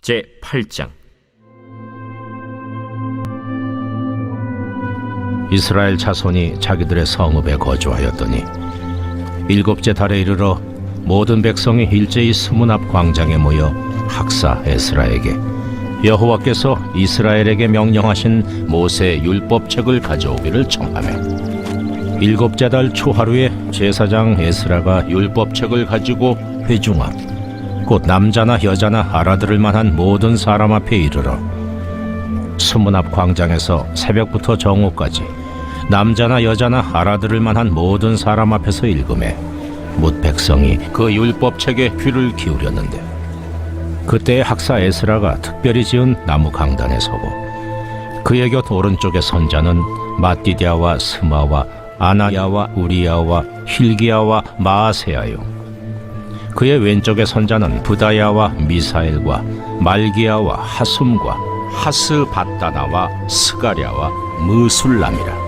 제8장. 이스라엘 자손이 자기들의 성읍에 거주하였더니 일곱째 달에 이르러 모든 백성이 일제히 수문 앞 광장에 모여 학사 에스라에게 여호와께서 이스라엘에게 명령하신 모세 율법책을 가져오기를 청하매, 일곱째 달 초하루에 제사장 에스라가 율법책을 가지고 회중 앞, 곧 남자나 여자나 알아들을 만한 모든 사람 앞에 이르러 수문 앞 광장에서 새벽부터 정오까지 남자나 여자나 알아들을 만한 모든 사람 앞에서 읽음에 뭇 백성이 그 율법책에 귀를 기울였는데, 그때 학사 에스라가 특별히 지은 나무 강단에 서고 그의 곁 오른쪽에 선자는 마띠디아와 스마와 아나야와 우리야와 힐기야와 마아세야요, 그의 왼쪽에 선자는 부다야와 미사엘과 말기야와 하숨과 하스바다나와 스가랴와 무술람이라.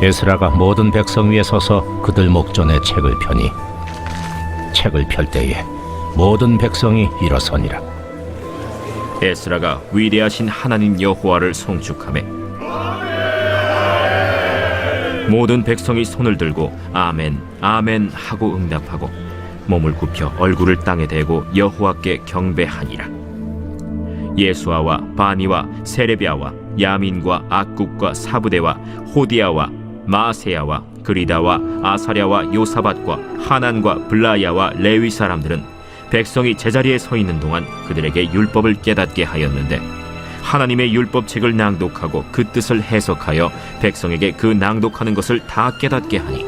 에스라가 모든 백성 위에 서서 그들 목전에 책을 펴니 책을 펼 때에 모든 백성이 일어서니라. 에스라가 위대하신 하나님 여호와를 송축하매 모든 백성이 손을 들고 아멘 아멘 하고 응답하고 몸을 굽혀 얼굴을 땅에 대고 여호와께 경배하니라. 예수아와 바니와 세레비아와 야민과 악국과 사부대와 호디아와 마세야와 그리다와 아사랴와 요사밧과 하난과 블라야와 레위 사람들은 백성이 제자리에 서 있는 동안 그들에게 율법을 깨닫게 하였는데, 하나님의 율법책을 낭독하고 그 뜻을 해석하여 백성에게 그 낭독하는 것을 다 깨닫게 하니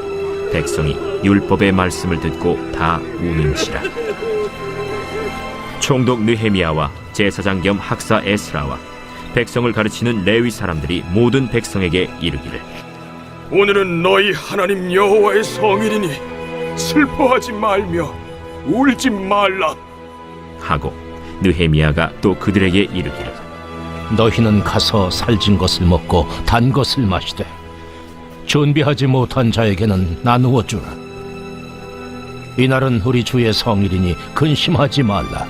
백성이 율법의 말씀을 듣고 다 우는지라. 총독 느헤미야와 제사장 겸 학사 에스라와 백성을 가르치는 레위 사람들이 모든 백성에게 이르기를, 오늘은 너희 하나님 여호와의 성일이니 슬퍼하지 말며 울지 말라 하고, 느헤미야가 또 그들에게 이르기를, 너희는 가서 살진 것을 먹고 단 것을 마시되 준비하지 못한 자에게는 나누어 주라. 이날은 우리 주의 성일이니 근심하지 말라.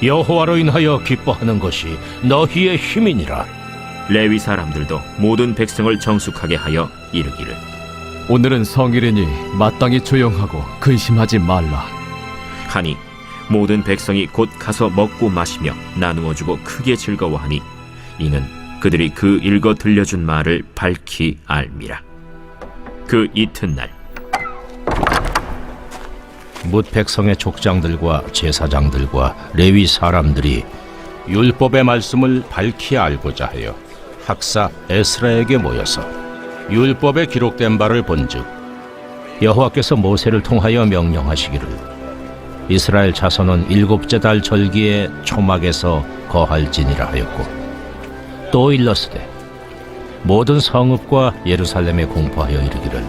여호와로 인하여 기뻐하는 것이 너희의 힘이니라. 레위 사람들도 모든 백성을 정숙하게 하여 이르기를, 오늘은 성일이니 마땅히 조용하고 근심하지 말라 하니 모든 백성이 곧 가서 먹고 마시며 나누어 주고 크게 즐거워하니 이는 그들이 그 읽어 들려준 말을 밝히 알미라. 그 이튿날 뭇 백성의 족장들과 제사장들과 레위 사람들이 율법의 말씀을 밝히 알고자 하여 학사 에스라에게 모여서 율법에 기록된 바를 본즉, 여호와께서 모세를 통하여 명령하시기를 이스라엘 자손은 일곱째 달 절기에 초막에서 거할지니라 하였고, 또 일렀으되 모든 성읍과 예루살렘에 공포하여 이르기를,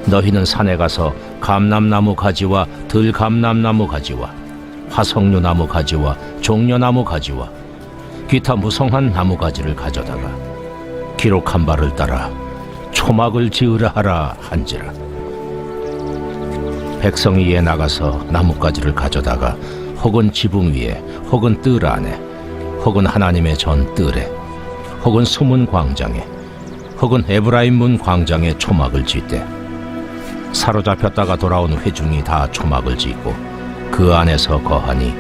너희는 산에 가서 감람나무 가지와 들감람나무 가지와 화석류나무 가지와 종려나무 가지와 기타 무성한 나무 가지를 가져다가 기록한 바를 따라 초막을 지으라 하라 한지라. 백성이 이에 나가서 나뭇가지를 가져다가 혹은 지붕 위에 혹은 뜰 안에 혹은 하나님의 전 뜰에 혹은 수문 광장에 혹은 에브라임 문 광장에 초막을 짓되, 사로잡혔다가 돌아온 회중이 다 초막을 짓고 그 안에서 거하니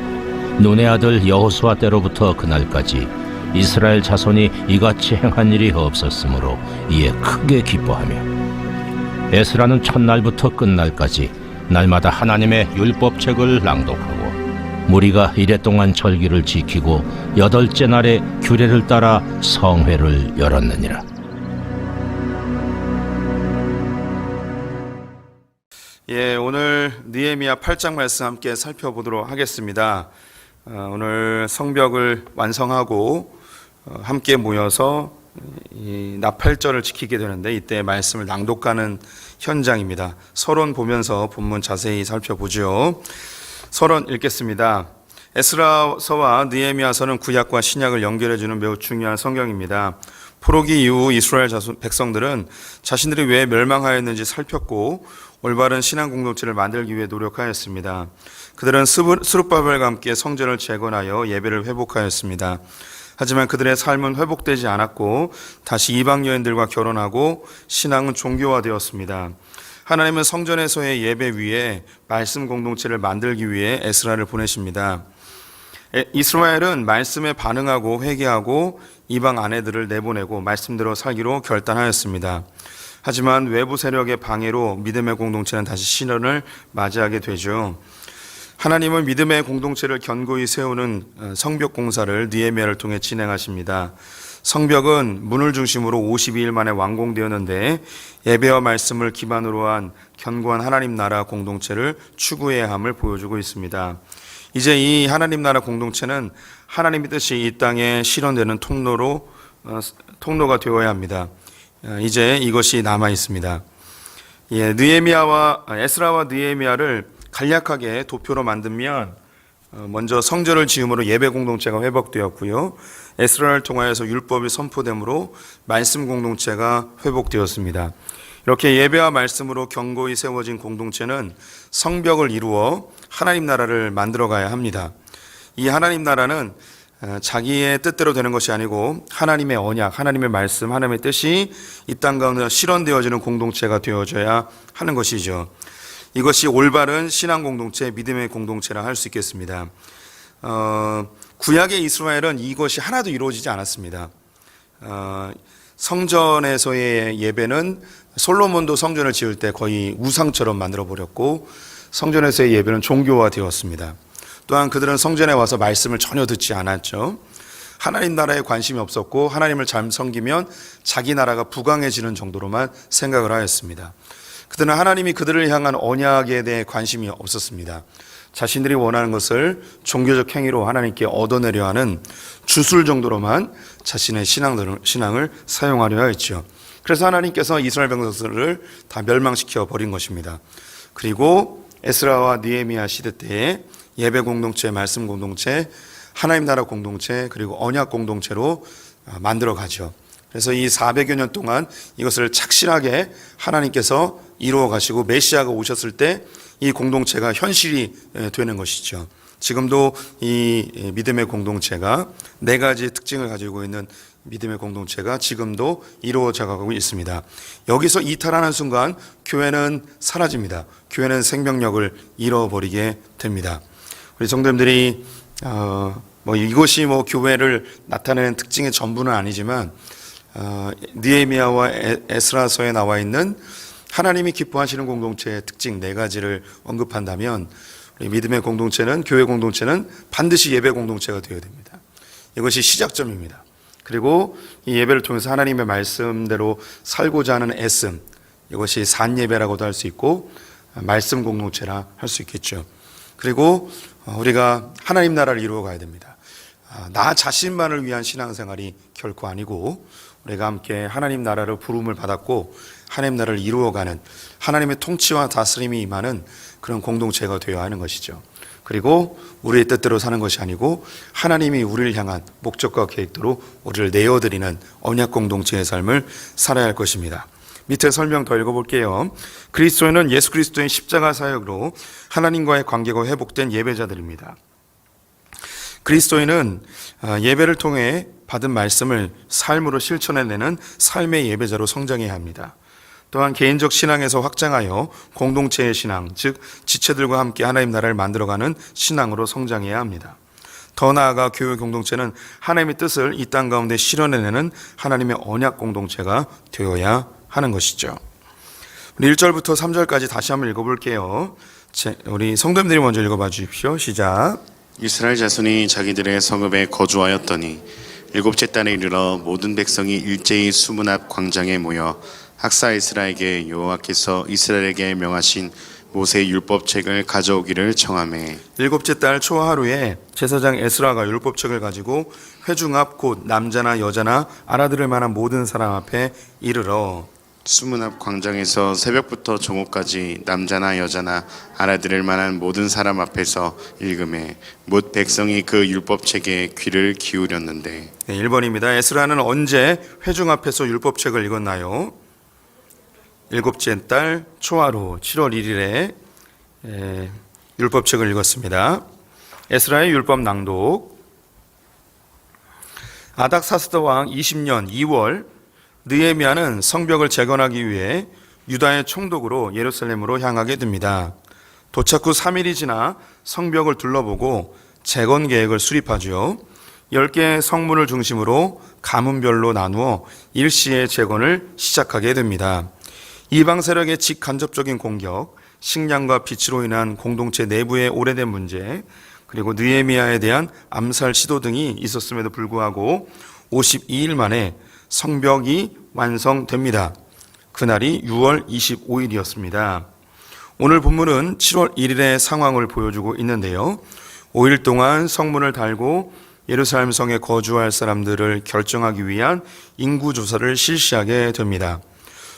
눈의 아들 여호수아 때로부터 그날까지 이스라엘 자손이 이같이 행한 일이 없었으므로 이에 크게 기뻐하며, 에스라는 첫날부터 끝날까지 날마다 하나님의 율법책을 낭독하고 무리가 이랫동안 절기를 지키고 여덟째 날에 규례를 따라 성회를 열었느니라. 오늘 느헤미야 8장 말씀 함께 살펴보도록 하겠습니다. 오늘 성벽을 완성하고 함께 모여서 이 나팔절을 지키게 되는데, 이때 말씀을 낭독하는 현장입니다. 서론 보면서 본문 자세히 살펴보죠. 서론 읽겠습니다. 에스라서와 느헤미야서는 구약과 신약을 연결해주는 매우 중요한 성경입니다. 포로기 이후 이스라엘 백성들은 자신들이 왜 멸망하였는지 살폈고 올바른 신앙 공동체를 만들기 위해 노력하였습니다. 그들은 스룹바벨과 함께 성전을 재건하여 예배를 회복하였습니다. 하지만 그들의 삶은 회복되지 않았고 다시 이방 여인들과 결혼하고 신앙은 종교화되었습니다. 하나님은 성전에서의 예배 위에 말씀 공동체를 만들기 위해 에스라를 보내십니다. 이스라엘은 말씀에 반응하고 회개하고 이방 아내들을 내보내고 말씀대로 살기로 결단하였습니다. 하지만 외부 세력의 방해로 믿음의 공동체는 다시 시련을 맞이하게 되죠. 하나님은 믿음의 공동체를 견고히 세우는 성벽 공사를 느헤미야를 통해 진행하십니다. 성벽은 문을 중심으로 52일 만에 완공되었는데 예배와 말씀을 기반으로 한 견고한 하나님 나라 공동체를 추구해야 함을 보여주고 있습니다. 이제 이 하나님 나라 공동체는 하나님의 뜻이 이 땅에 실현되는 통로가 되어야 합니다. 이제 이것이 남아 있습니다. 에스라와 느헤미야를 간략하게 도표로 만들면 먼저 성전을 지음으로 예배 공동체가 회복되었고요. 에스라를 통하여서 율법이 선포됨으로 말씀 공동체가 회복되었습니다. 이렇게 예배와 말씀으로 견고히 세워진 공동체는 성벽을 이루어 하나님 나라를 만들어가야 합니다. 이 하나님 나라는 자기의 뜻대로 되는 것이 아니고 하나님의 언약, 하나님의 말씀, 하나님의 뜻이 이 땅 가운데 실현되어지는 공동체가 되어져야 하는 것이죠. 이것이 올바른 신앙 공동체, 믿음의 공동체라 할 수 있겠습니다. 구약의 이스라엘은 이것이 하나도 이루어지지 않았습니다. 성전에서의 예배는 솔로몬도 성전을 지을 때 거의 우상처럼 만들어 버렸고 성전에서의 예배는 종교화되었습니다. 또한 그들은 성전에 와서 말씀을 전혀 듣지 않았죠. 하나님 나라에 관심이 없었고 하나님을 잘 섬기면 자기 나라가 부강해지는 정도로만 생각을 하였습니다. 그들은 하나님이 그들을 향한 언약에 대해 관심이 없었습니다. 자신들이 원하는 것을 종교적 행위로 하나님께 얻어내려 하는 주술 정도로만 자신의 신앙을 사용하려 하였죠. 그래서 하나님께서 이스라엘 백성들을 다 멸망시켜 버린 것입니다. 그리고 에스라와 느헤미야 시대 때에 예배 공동체, 말씀 공동체, 하나님 나라 공동체, 그리고 언약 공동체로 만들어 가죠. 그래서 이 400여 년 동안 이것을 착실하게 하나님께서 이루어 가시고 메시아가 오셨을 때 이 공동체가 현실이 되는 것이죠. 지금도 이 믿음의 공동체가 네 가지 특징을 가지고 있는 믿음의 공동체가 지금도 이루어져 가고 있습니다. 여기서 이탈하는 순간 교회는 사라집니다. 교회는 생명력을 잃어버리게 됩니다. 우리 성도님들이 이것이 교회를 나타내는 특징의 전부는 아니지만 느헤미야와 에스라서에 나와 있는 하나님이 기뻐하시는 공동체의 특징 네 가지를 언급한다면 우리 믿음의 공동체는, 교회 공동체는 반드시 예배 공동체가 되어야 됩니다. 이것이 시작점입니다. 그리고 이 예배를 통해서 하나님의 말씀대로 살고자 하는 애씀, 이것이 산예배라고도 할 수 있고 말씀 공동체라 할 수 있겠죠. 그리고 우리가 하나님 나라를 이루어 가야 됩니다. 나 자신만을 위한 신앙생활이 결코 아니고 우리가 함께 하나님 나라를 부름을 받았고 하나님 나라를 이루어가는 하나님의 통치와 다스림이 임하는 그런 공동체가 되어야 하는 것이죠. 그리고 우리의 뜻대로 사는 것이 아니고 하나님이 우리를 향한 목적과 계획대로 우리를 내어드리는 언약 공동체의 삶을 살아야 할 것입니다. 밑에 설명 더 읽어볼게요. 그리스도인은 예수 그리스도의 십자가 사역으로 하나님과의 관계가 회복된 예배자들입니다. 그리스도인은 예배를 통해 받은 말씀을 삶으로 실천해내는 삶의 예배자로 성장해야 합니다. 또한 개인적 신앙에서 확장하여 공동체의 신앙, 즉 지체들과 함께 하나님 나라를 만들어가는 신앙으로 성장해야 합니다. 더 나아가 교회 공동체는 하나님의 뜻을 이 땅 가운데 실현해내는 하나님의 언약 공동체가 되어야 하는 것이죠. 우리 1절부터 3절까지 다시 한번 읽어볼게요. 우리 성도님들이 먼저 읽어봐 주십시오. 시작. 이스라엘 자손이 자기들의 성읍에 거주하였더니 일곱째 달에 이르러 모든 백성이 일제히 수문 앞 광장에 모여 학사 에스라에게 여호와께서 이스라엘에게 명하신 모세의 율법책을 가져오기를 청하매 일곱째 달 초하루에 제사장 에스라가 율법책을 가지고 회중 앞 곧 남자나 여자나 알아들을 만한 모든 사람 앞에 이르러 수문 앞 광장에서 새벽부터 정오까지 남자나 여자나 알아들을 만한 모든 사람 앞에서 읽음에 못 백성이 그 율법책에 귀를 기울였는데. 네, 1번입니다. 에스라는 언제 회중 앞에서 율법책을 읽었나요? 일곱째 달 초하루 7월 1일에 율법책을 읽었습니다. 에스라의 율법 낭독. 아닥사스다 왕 20년 2월 느헤미야는 성벽을 재건하기 위해 유다의 총독으로 예루살렘으로 향하게 됩니다. 도착 후 3일이 지나 성벽을 둘러보고 재건 계획을 수립하죠. 10개의 성문을 중심으로 가문별로 나누어 일시에 재건을 시작하게 됩니다. 이방 세력의 직간접적인 공격, 식량과 빛으로 인한 공동체 내부의 오래된 문제, 그리고 느헤미야에 대한 암살 시도 등이 있었음에도 불구하고 52일 만에 성벽이 완성됩니다. 그날이 6월 25일이었습니다. 오늘 본문은 7월 1일의 상황을 보여주고 있는데요. 5일 동안 성문을 달고 예루살렘 성에 거주할 사람들을 결정하기 위한 인구조사를 실시하게 됩니다.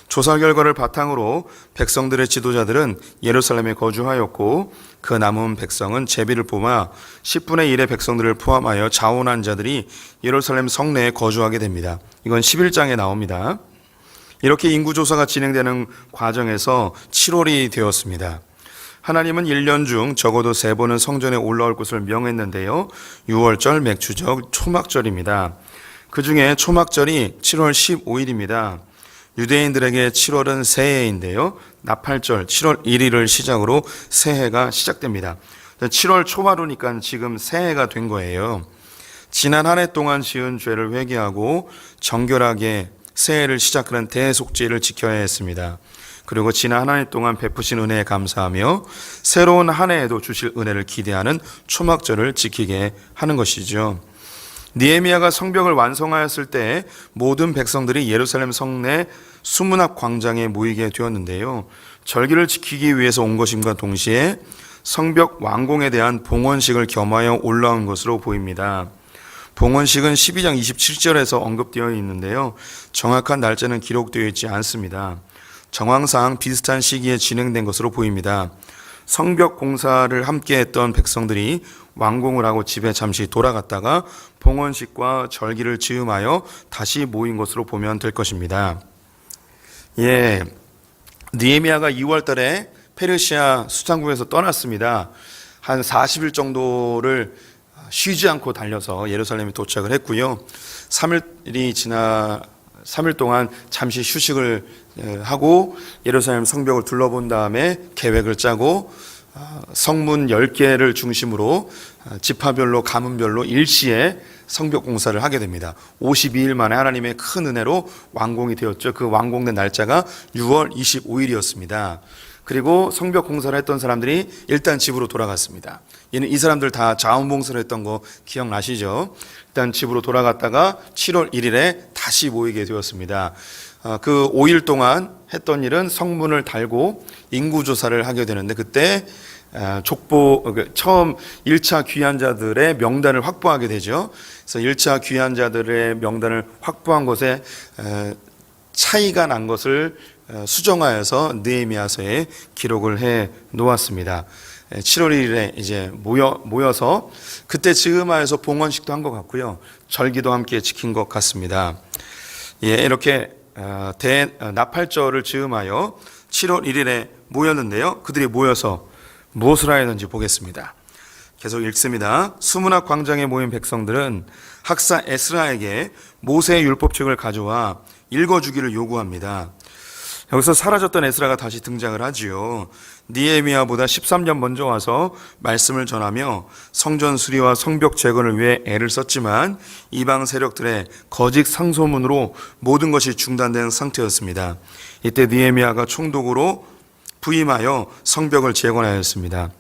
조사 결과를 바탕으로 백성들의 지도자들은 예루살렘에 거주하였고 그 남은 백성은 제비를 뽑아 10분의 1의 백성들을 포함하여 자원한 자들이 예루살렘 성내에 거주하게 됩니다. 이건 11장에 나옵니다. 이렇게 인구조사가 진행되는 과정에서 7월이 되었습니다. 하나님은 1년 중 적어도 3번은 성전에 올라올 것을 명했는데요. 6월절, 맥주절, 초막절입니다. 그 중에 초막절이 7월 15일입니다. 유대인들에게 7월은 새해인데요. 나팔절 7월 1일을 시작으로 새해가 시작됩니다. 7월 초하루니까 지금 새해가 된 거예요. 지난 한 해 동안 지은 죄를 회개하고 정결하게 새해를 시작하는 대속죄를 지켜야 했습니다. 그리고 지난 한 해 동안 베푸신 은혜에 감사하며 새로운 한 해에도 주실 은혜를 기대하는 초막절을 지키게 하는 것이죠. 느헤미야가 성벽을 완성하였을 때 모든 백성들이 예루살렘 성내 수문 앞 광장에 모이게 되었는데요. 절기를 지키기 위해서 온 것임과 동시에 성벽 완공에 대한 봉헌식을 겸하여 올라온 것으로 보입니다. 봉헌식은 12장 27절에서 언급되어 있는데요. 정확한 날짜는 기록되어 있지 않습니다. 정황상 비슷한 시기에 진행된 것으로 보입니다. 성벽 공사를 함께 했던 백성들이 완공을 하고 집에 잠시 돌아갔다가 봉헌식과 절기를 즈음하여 다시 모인 것으로 보면 될 것입니다. 느헤미야가 2월 달에 페르시아 수장국에서 떠났습니다. 한 40일 정도를 쉬지 않고 달려서 예루살렘에 도착을 했고요. 3일 동안 잠시 휴식을 하고 예루살렘 성벽을 둘러본 다음에 계획을 짜고 성문 10개를 중심으로 지파별로 가문별로 일시에 성벽 공사를 하게 됩니다. 52일 만에 하나님의 큰 은혜로 완공이 되었죠. 그 완공된 날짜가 6월 25일이었습니다. 그리고 성벽 공사를 했던 사람들이 일단 집으로 돌아갔습니다. 이 사람들 다 자원봉사를 했던 거 기억나시죠? 일단 집으로 돌아갔다가 7월 1일에 다시 모이게 되었습니다. 그 5일 동안 했던 일은 성문을 달고 인구조사를 하게 되는데 그때 처음 1차 귀환자들의 명단을 확보하게 되죠. 그래서 1차 귀환자들의 명단을 확보한 것에 차이가 난 것을 수정하여서 느헤미야서에 기록을 해 놓았습니다. 7월 1일에 이제 모여서 그때 즈음하여서 봉헌식도 한 것 같고요. 절기도 함께 지킨 것 같습니다. 이렇게 나팔절을 즈음하여 7월 1일에 모였는데요. 그들이 모여서 무엇을 하였는지 보겠습니다. 계속 읽습니다. 수문 앞 광장에 모인 백성들은 학사 에스라에게 모세의 율법책을 가져와 읽어주기를 요구합니다. 여기서 사라졌던 에스라가 다시 등장을 하지요. 느헤미야보다 13년 먼저 와서 말씀을 전하며 성전 수리와 성벽 재건을 위해 애를 썼지만 이방 세력들의 거짓 상소문으로 모든 것이 중단된 상태였습니다. 이때 느헤미야가 총독으로 부임하여 성벽을 재건하였습니다.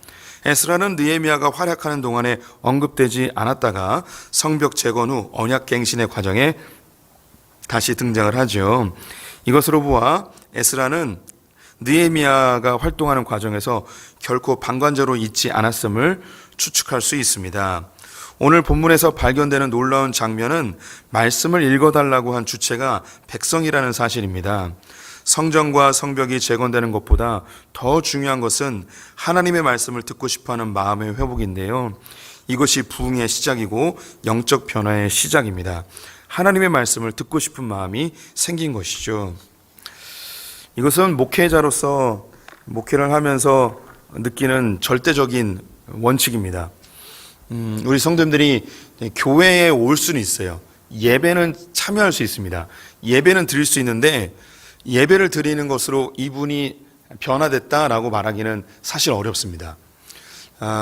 에스라는 느헤미야가 활약하는 동안에 언급되지 않았다가 성벽 재건 후 언약갱신의 과정에 다시 등장을 하죠. 이것으로 보아 에스라는 느헤미야가 활동하는 과정에서 결코 방관자로 있지 않았음을 추측할 수 있습니다. 오늘 본문에서 발견되는 놀라운 장면은 말씀을 읽어달라고 한 주체가 백성이라는 사실입니다. 성전과 성벽이 재건되는 것보다 더 중요한 것은 하나님의 말씀을 듣고 싶어하는 마음의 회복인데요. 이것이 부흥의 시작이고 영적 변화의 시작입니다. 하나님의 말씀을 듣고 싶은 마음이 생긴 것이죠. 이것은 목회자로서 목회를 하면서 느끼는 절대적인 원칙입니다. 우리 성도님들이 교회에 올 수는 있어요. 예배는 참여할 수 있습니다. 예배는 드릴 수 있는데 예배를 드리는 것으로 이분이 변화됐다라고 말하기는 사실 어렵습니다.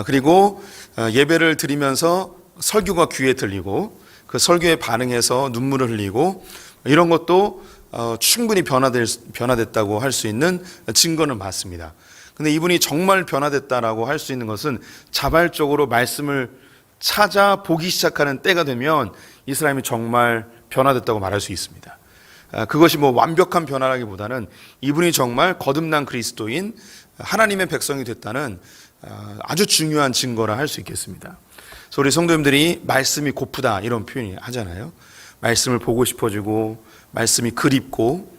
그리고 예배를 드리면서 설교가 귀에 들리고 그 설교에 반응해서 눈물을 흘리고 이런 것도 충분히 변화됐다고 할 수 있는 증거는 맞습니다. 근데 이분이 정말 변화됐다라고 할 수 있는 것은 자발적으로 말씀을 찾아보기 시작하는 때가 되면 이 사람이 정말 변화됐다고 말할 수 있습니다. 그것이 뭐 완벽한 변화라기보다는 이분이 정말 거듭난 그리스도인 하나님의 백성이 됐다는 아주 중요한 증거라 할 수 있겠습니다. 그래서 우리 성도님들이 말씀이 고프다 이런 표현이 하잖아요. 말씀을 보고 싶어지고 말씀이 그립고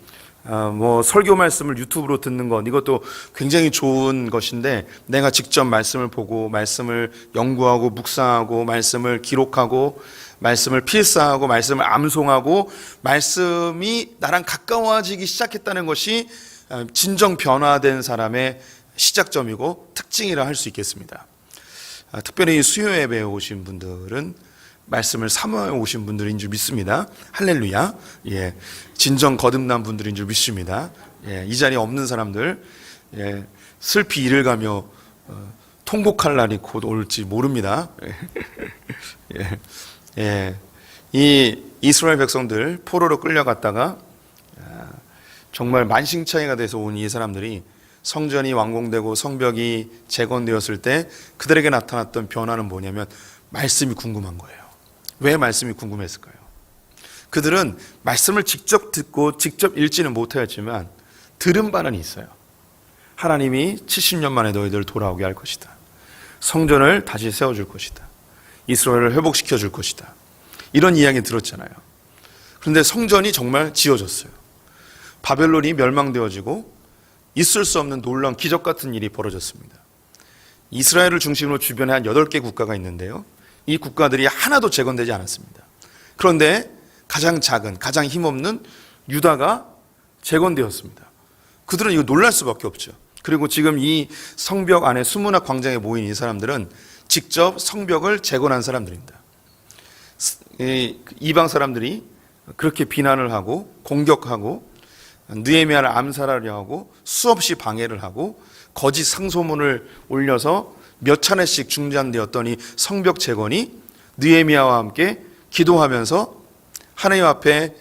뭐 설교 말씀을 유튜브로 듣는 것 이것도 굉장히 좋은 것인데 내가 직접 말씀을 보고 말씀을 연구하고 묵상하고 말씀을 기록하고 말씀을 필사하고 말씀을 암송하고 말씀이 나랑 가까워지기 시작했다는 것이 진정 변화된 사람의 시작점이고 특징이라 할 수 있겠습니다. 특별히 수요 예배에 오신 분들은 말씀을 사모해 오신 분들인 줄 믿습니다. 할렐루야. 예, 진정 거듭난 분들인 줄 믿습니다. 예, 이 자리에 없는 사람들 슬피 이를 가며 통곡할 날이 곧 올지 모릅니다. 이 이스라엘 백성들 포로로 끌려갔다가 정말 만신창이가 돼서 온 이 사람들이 성전이 완공되고 성벽이 재건되었을 때 그들에게 나타났던 변화는 뭐냐면 말씀이 궁금한 거예요. 왜 말씀이 궁금했을까요? 그들은 말씀을 직접 듣고 직접 읽지는 못하였지만 들은 바는 있어요. 하나님이 70년 만에 너희들을 돌아오게 할 것이다. 성전을 다시 세워줄 것이다. 이스라엘을 회복시켜 줄 것이다. 이런 이야기 들었잖아요. 그런데 성전이 정말 지어졌어요. 바벨론이 멸망되어지고 있을 수 없는 놀라운 기적 같은 일이 벌어졌습니다. 이스라엘을 중심으로 주변에 한 8개 국가가 있는데요. 이 국가들이 하나도 재건되지 않았습니다. 그런데 가장 작은, 가장 힘없는 유다가 재건되었습니다. 그들은 이거 놀랄 수밖에 없죠. 그리고 지금 이 성벽 안에 수문학 광장에 모인 이 사람들은 직접 성벽을 재건한 사람들입니다. 이방 사람들이 그렇게 비난을 하고 공격하고 느헤미야를 암살하려 하고 수없이 방해를 하고 거짓 상소문을 올려서 몇 차례씩 중단되었던 이 성벽 재건이 느헤미야와 함께 기도하면서 하나님 앞에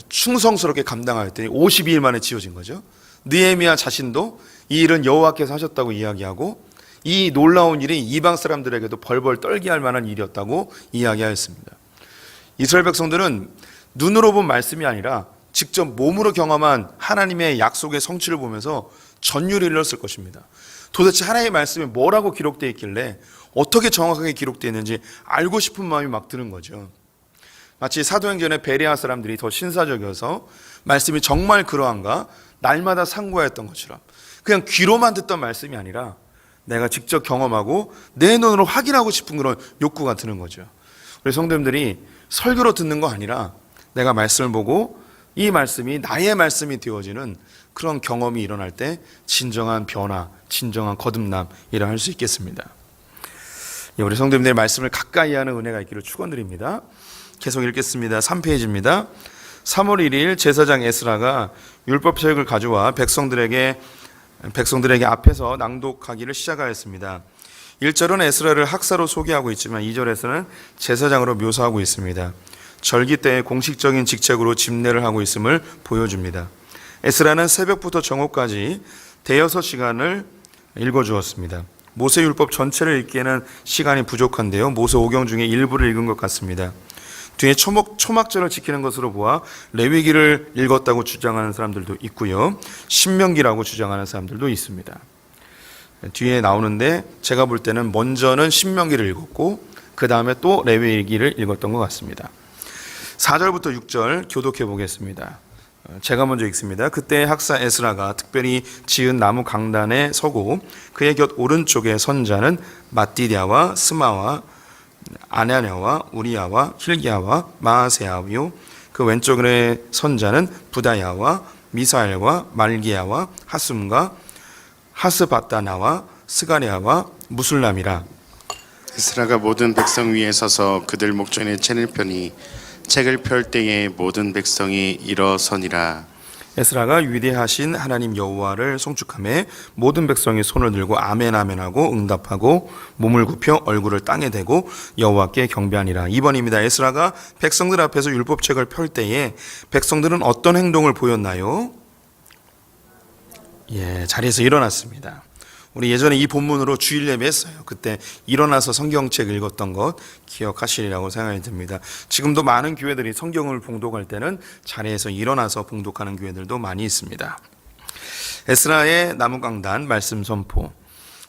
충성스럽게 감당하였더니 52일 만에 지어진 거죠. 느헤미야 자신도 이 일은 여호와께서 하셨다고 이야기하고 이 놀라운 일이 이방 사람들에게도 벌벌 떨게 할 만한 일이었다고 이야기하였습니다. 이스라엘 백성들은 눈으로 본 말씀이 아니라 직접 몸으로 경험한 하나님의 약속의 성취를 보면서 전율을 일렀을 것입니다. 도대체 하나님의 말씀이 뭐라고 기록되어 있길래 어떻게 정확하게 기록되어 있는지 알고 싶은 마음이 막 드는 거죠. 마치 사도행전의 베레아 사람들이 더 신사적이어서 말씀이 정말 그러한가 날마다 상고하였던 것처럼 그냥 귀로만 듣던 말씀이 아니라 내가 직접 경험하고 내 눈으로 확인하고 싶은 그런 욕구가 드는 거죠. 우리 성도님들이 설교로 듣는 거 아니라 내가 말씀을 보고 이 말씀이 나의 말씀이 되어지는 그런 경험이 일어날 때 진정한 변화, 진정한 거듭남이라 할 수 있겠습니다. 우리 성도님들의 말씀을 가까이 하는 은혜가 있기를 축원드립니다. 계속 읽겠습니다. 3페이지입니다. 3월 1일 제사장 에스라가 율법책을 가져와 백성들에게 앞에서 낭독하기를 시작하였습니다. 1절은 에스라를 학사로 소개하고 있지만 2절에서는 제사장으로 묘사하고 있습니다. 절기 때의 공식적인 직책으로 집례를 하고 있음을 보여줍니다. 에스라는 새벽부터 정오까지 대여섯 시간을 읽어주었습니다. 모세율법 전체를 읽기에는 시간이 부족한데요. 모세 5경 중에 일부를 읽은 것 같습니다. 뒤에 초막절을 지키는 것으로 보아 레위기를 읽었다고 주장하는 사람들도 있고요. 신명기라고 주장하는 사람들도 있습니다. 뒤에 나오는데 제가 볼 때는 먼저는 신명기를 읽었고 그 다음에 또 레위기를 읽었던 것 같습니다. 4절부터 6절 교독해 보겠습니다. 제가 먼저 읽습니다. 그때 학사 에스라가 특별히 지은 나무 강단에 서고 그의 곁 오른쪽에 선자는 마띠디아와 스마와 아냐냐와 우리야와 힐기야와 마아세야요 그 왼쪽에 선자는 부다야와 미사엘과 말기야와 하숨과 하스바다나와 스가랴와 무술람이라. 에스라가 모든 백성 위에 서서 그들 목전에 책을 펴니 책을 펼 때에 모든 백성이 일어서니라. 에스라가 위대하신 하나님 여호와를 송축하며 모든 백성이 손을 들고 아멘 아멘 하고 응답하고 몸을 굽혀 얼굴을 땅에 대고 여호와께 경배하니라. 2번입니다. 에스라가 백성들 앞에서 율법책을 펼 때에 백성들은 어떤 행동을 보였나요? 자리에서 일어났습니다. 우리 예전에 이 본문으로 주일 예배했어요. 그때 일어나서 성경책 읽었던 것 기억하시리라고 생각이 듭니다. 지금도 많은 교회들이 성경을 봉독할 때는 자리에서 일어나서 봉독하는 교회들도 많이 있습니다. 에스라의 나무강단 말씀 선포.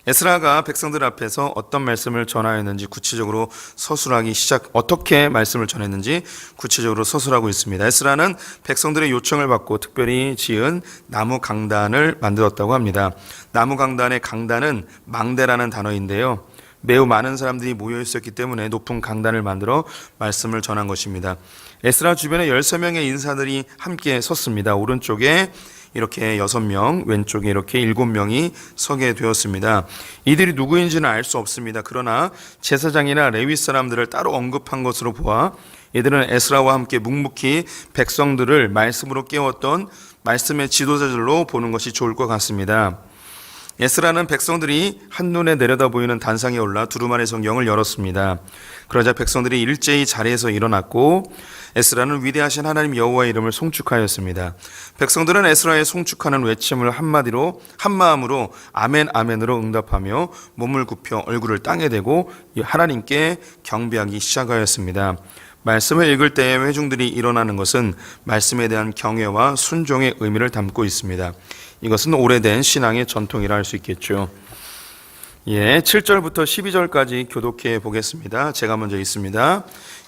에스라가 백성들 앞에서 어떤 말씀을 전하였는지 구체적으로 서술하기 어떻게 말씀을 전했는지 구체적으로 서술하고 있습니다. 에스라는 백성들의 요청을 받고 특별히 지은 나무 강단을 만들었다고 합니다. 나무 강단의 강단은 망대라는 단어인데요. 매우 많은 사람들이 모여 있었기 때문에 높은 강단을 만들어 말씀을 전한 것입니다. 에스라 주변에 13명의 인사들이 함께 섰습니다. 오른쪽에 이렇게 6명, 왼쪽에 이렇게 7명이 서게 되었습니다. 이들이 누구인지는 알 수 없습니다. 그러나 제사장이나 레위 사람들을 따로 언급한 것으로 보아 이들은 에스라와 함께 묵묵히 백성들을 말씀으로 깨웠던 말씀의 지도자들로 보는 것이 좋을 것 같습니다. 에스라는 백성들이 한눈에 내려다 보이는 단상에 올라 두루마리 성경을 열었습니다. 그러자 백성들이 일제히 자리에서 일어났고 에스라는 위대하신 하나님 여호와의 이름을 송축하였습니다. 백성들은 에스라의 송축하는 외침을 한마음으로 아멘 아멘으로 응답하며 몸을 굽혀 얼굴을 땅에 대고 하나님께 경배하기 시작하였습니다. 말씀을 읽을 때에 회중들이 일어나는 것은 말씀에 대한 경외와 순종의 의미를 담고 있습니다. 이것은 오래된 신앙의 전통이라 할 수 있겠죠. 7절부터 12절까지 교독해 보겠습니다. 제가 먼저 읽습니다.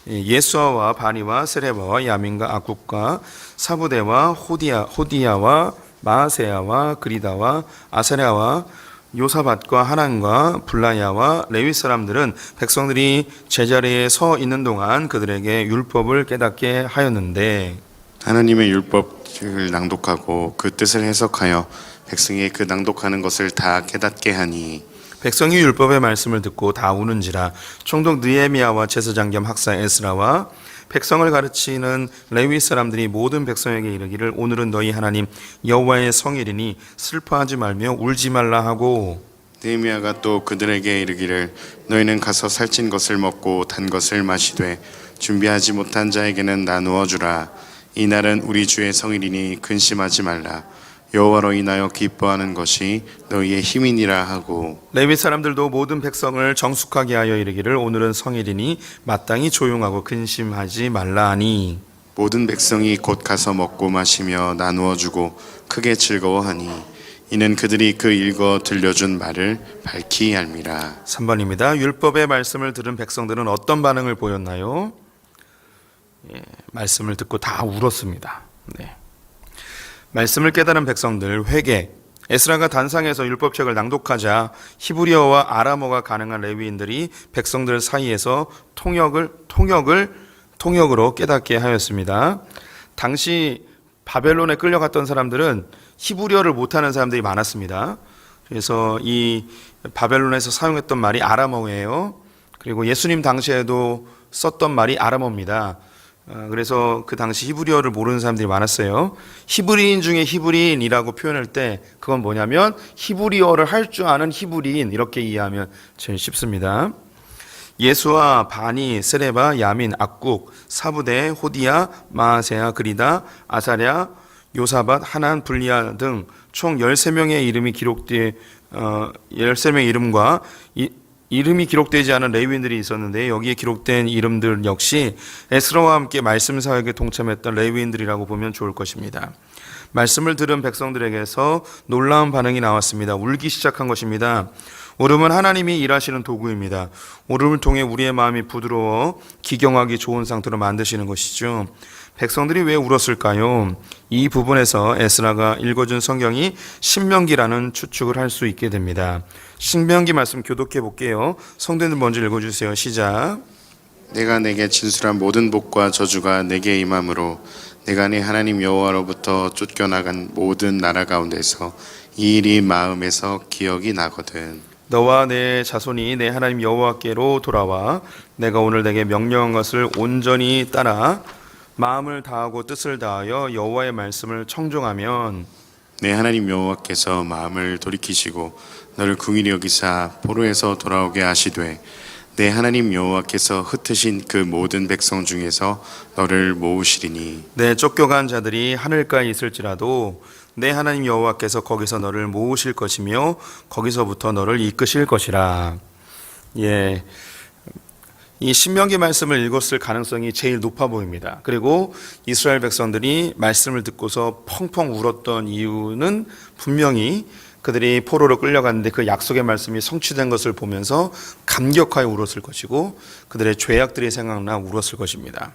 예수아와 바니와 세레바와 야민과 악국과 사부대와 호디야와 마아세야와 그리다와 아사랴와 요사밧과 하난과 블라야와 레위 사람들은 백성들이 제자리에 서 있는 동안 그들에게 율법을 깨닫게 하였는데 하나님의 율법을 낭독하고 그 뜻을 해석하여 백성이 그 낭독하는 것을 다 깨닫게 하니 백성이 율법의 말씀을 듣고 다 우는지라. 총독 느헤미야와 제사장 겸 학사 에스라와 백성을 가르치는 레위 사람들이 모든 백성에게 이르기를 오늘은 너희 하나님 여호와의 성일이니 슬퍼하지 말며 울지 말라 하고 느헤미야가 또 그들에게 이르기를 너희는 가서 살찐 것을 먹고 단 것을 마시되 준비하지 못한 자에게는 나누어 주라. 이 날은 우리 주의 성일이니 근심하지 말라. 여호와로 인하여 기뻐하는 것이 너희의 힘이니라 하고 레위 사람들도 모든 백성을 정숙하게 하여 이르기를 오늘은 성일이니 마땅히 조용하고 근심하지 말라 하니 모든 백성이 곧 가서 먹고 마시며 나누어 주고 크게 즐거워하니 이는 그들이 그 읽어 들려준 말을 밝히 알미라. 3번입니다. 율법의 말씀을 들은 백성들은 어떤 반응을 보였나요? 말씀을 듣고 다 울었습니다. 말씀을 깨달은 백성들 회개. 에스라가 단상에서 율법책을 낭독하자 히브리어와 아람어가 가능한 레위인들이 백성들 사이에서 통역으로 깨닫게 하였습니다. 당시 바벨론에 끌려갔던 사람들은 히브리어를 못하는 사람들이 많았습니다. 그래서 이 바벨론에서 사용했던 말이 아람어예요. 그리고 예수님 당시에도 썼던 말이 아람어입니다. 그래서 그 당시 히브리어를 모르는 사람들이 많았어요. 히브리인 중에 히브리인이라고 표현할 때 그건 뭐냐면 히브리어를 할 줄 아는 히브리인 이렇게 이해하면 제일 쉽습니다. 예수와 바니, 세레바, 야민, 악국, 사부대, 호디야, 마아세야, 그리다, 아사랴, 요사밧, 하난, 블리야 등 총 13명의 이름이 13명의 이름과 이름이 기록되지 않은 레위인들이 있었는데 여기에 기록된 이름들 역시 에스라와 함께 말씀 사역에 동참했던 레위인들이라고 보면 좋을 것입니다. 말씀을 들은 백성들에게서 놀라운 반응이 나왔습니다. 울기 시작한 것입니다. 울음은 하나님이 일하시는 도구입니다. 울음을 통해 우리의 마음이 부드러워 기경하기 좋은 상태로 만드시는 것이죠. 백성들이 왜 울었을까요? 이 부분에서 에스라가 읽어준 성경이 신명기라는 추측을 할 수 있게 됩니다. 신명기 말씀 교독해 볼게요. 성도님들 먼저 읽어주세요. 시작. 내가 내게 진술한 모든 복과 저주가 내게 임함으로 내가 네 하나님 여호와로부터 쫓겨나간 모든 나라 가운데서 이 일이 마음에서 기억이 나거든. 너와 내 자손이 내 하나님 여호와께로 돌아와 내가 오늘 내게 명령한 것을 온전히 따라 마음을 다하고 뜻을 다하여 여호와의 말씀을 청종하면 내 하나님 여호와께서 마음을 돌이키시고 너를 긍휼히 여기사 포로에서 돌아오게 하시되 내 하나님 여호와께서 흩으신 그 모든 백성 중에서 너를 모으시리니 내 쫓겨간 자들이 하늘가에 있을지라도 내 하나님 여호와께서 거기서 너를 모으실 것이며 거기서부터 너를 이끄실 것이라. 예, 이 신명기 말씀을 읽었을 가능성이 제일 높아 보입니다. 그리고 이스라엘 백성들이 말씀을 듣고서 펑펑 울었던 이유는 분명히 그들이 포로로 끌려갔는데 그 약속의 말씀이 성취된 것을 보면서 감격하여 울었을 것이고 그들의 죄악들이 생각나 울었을 것입니다.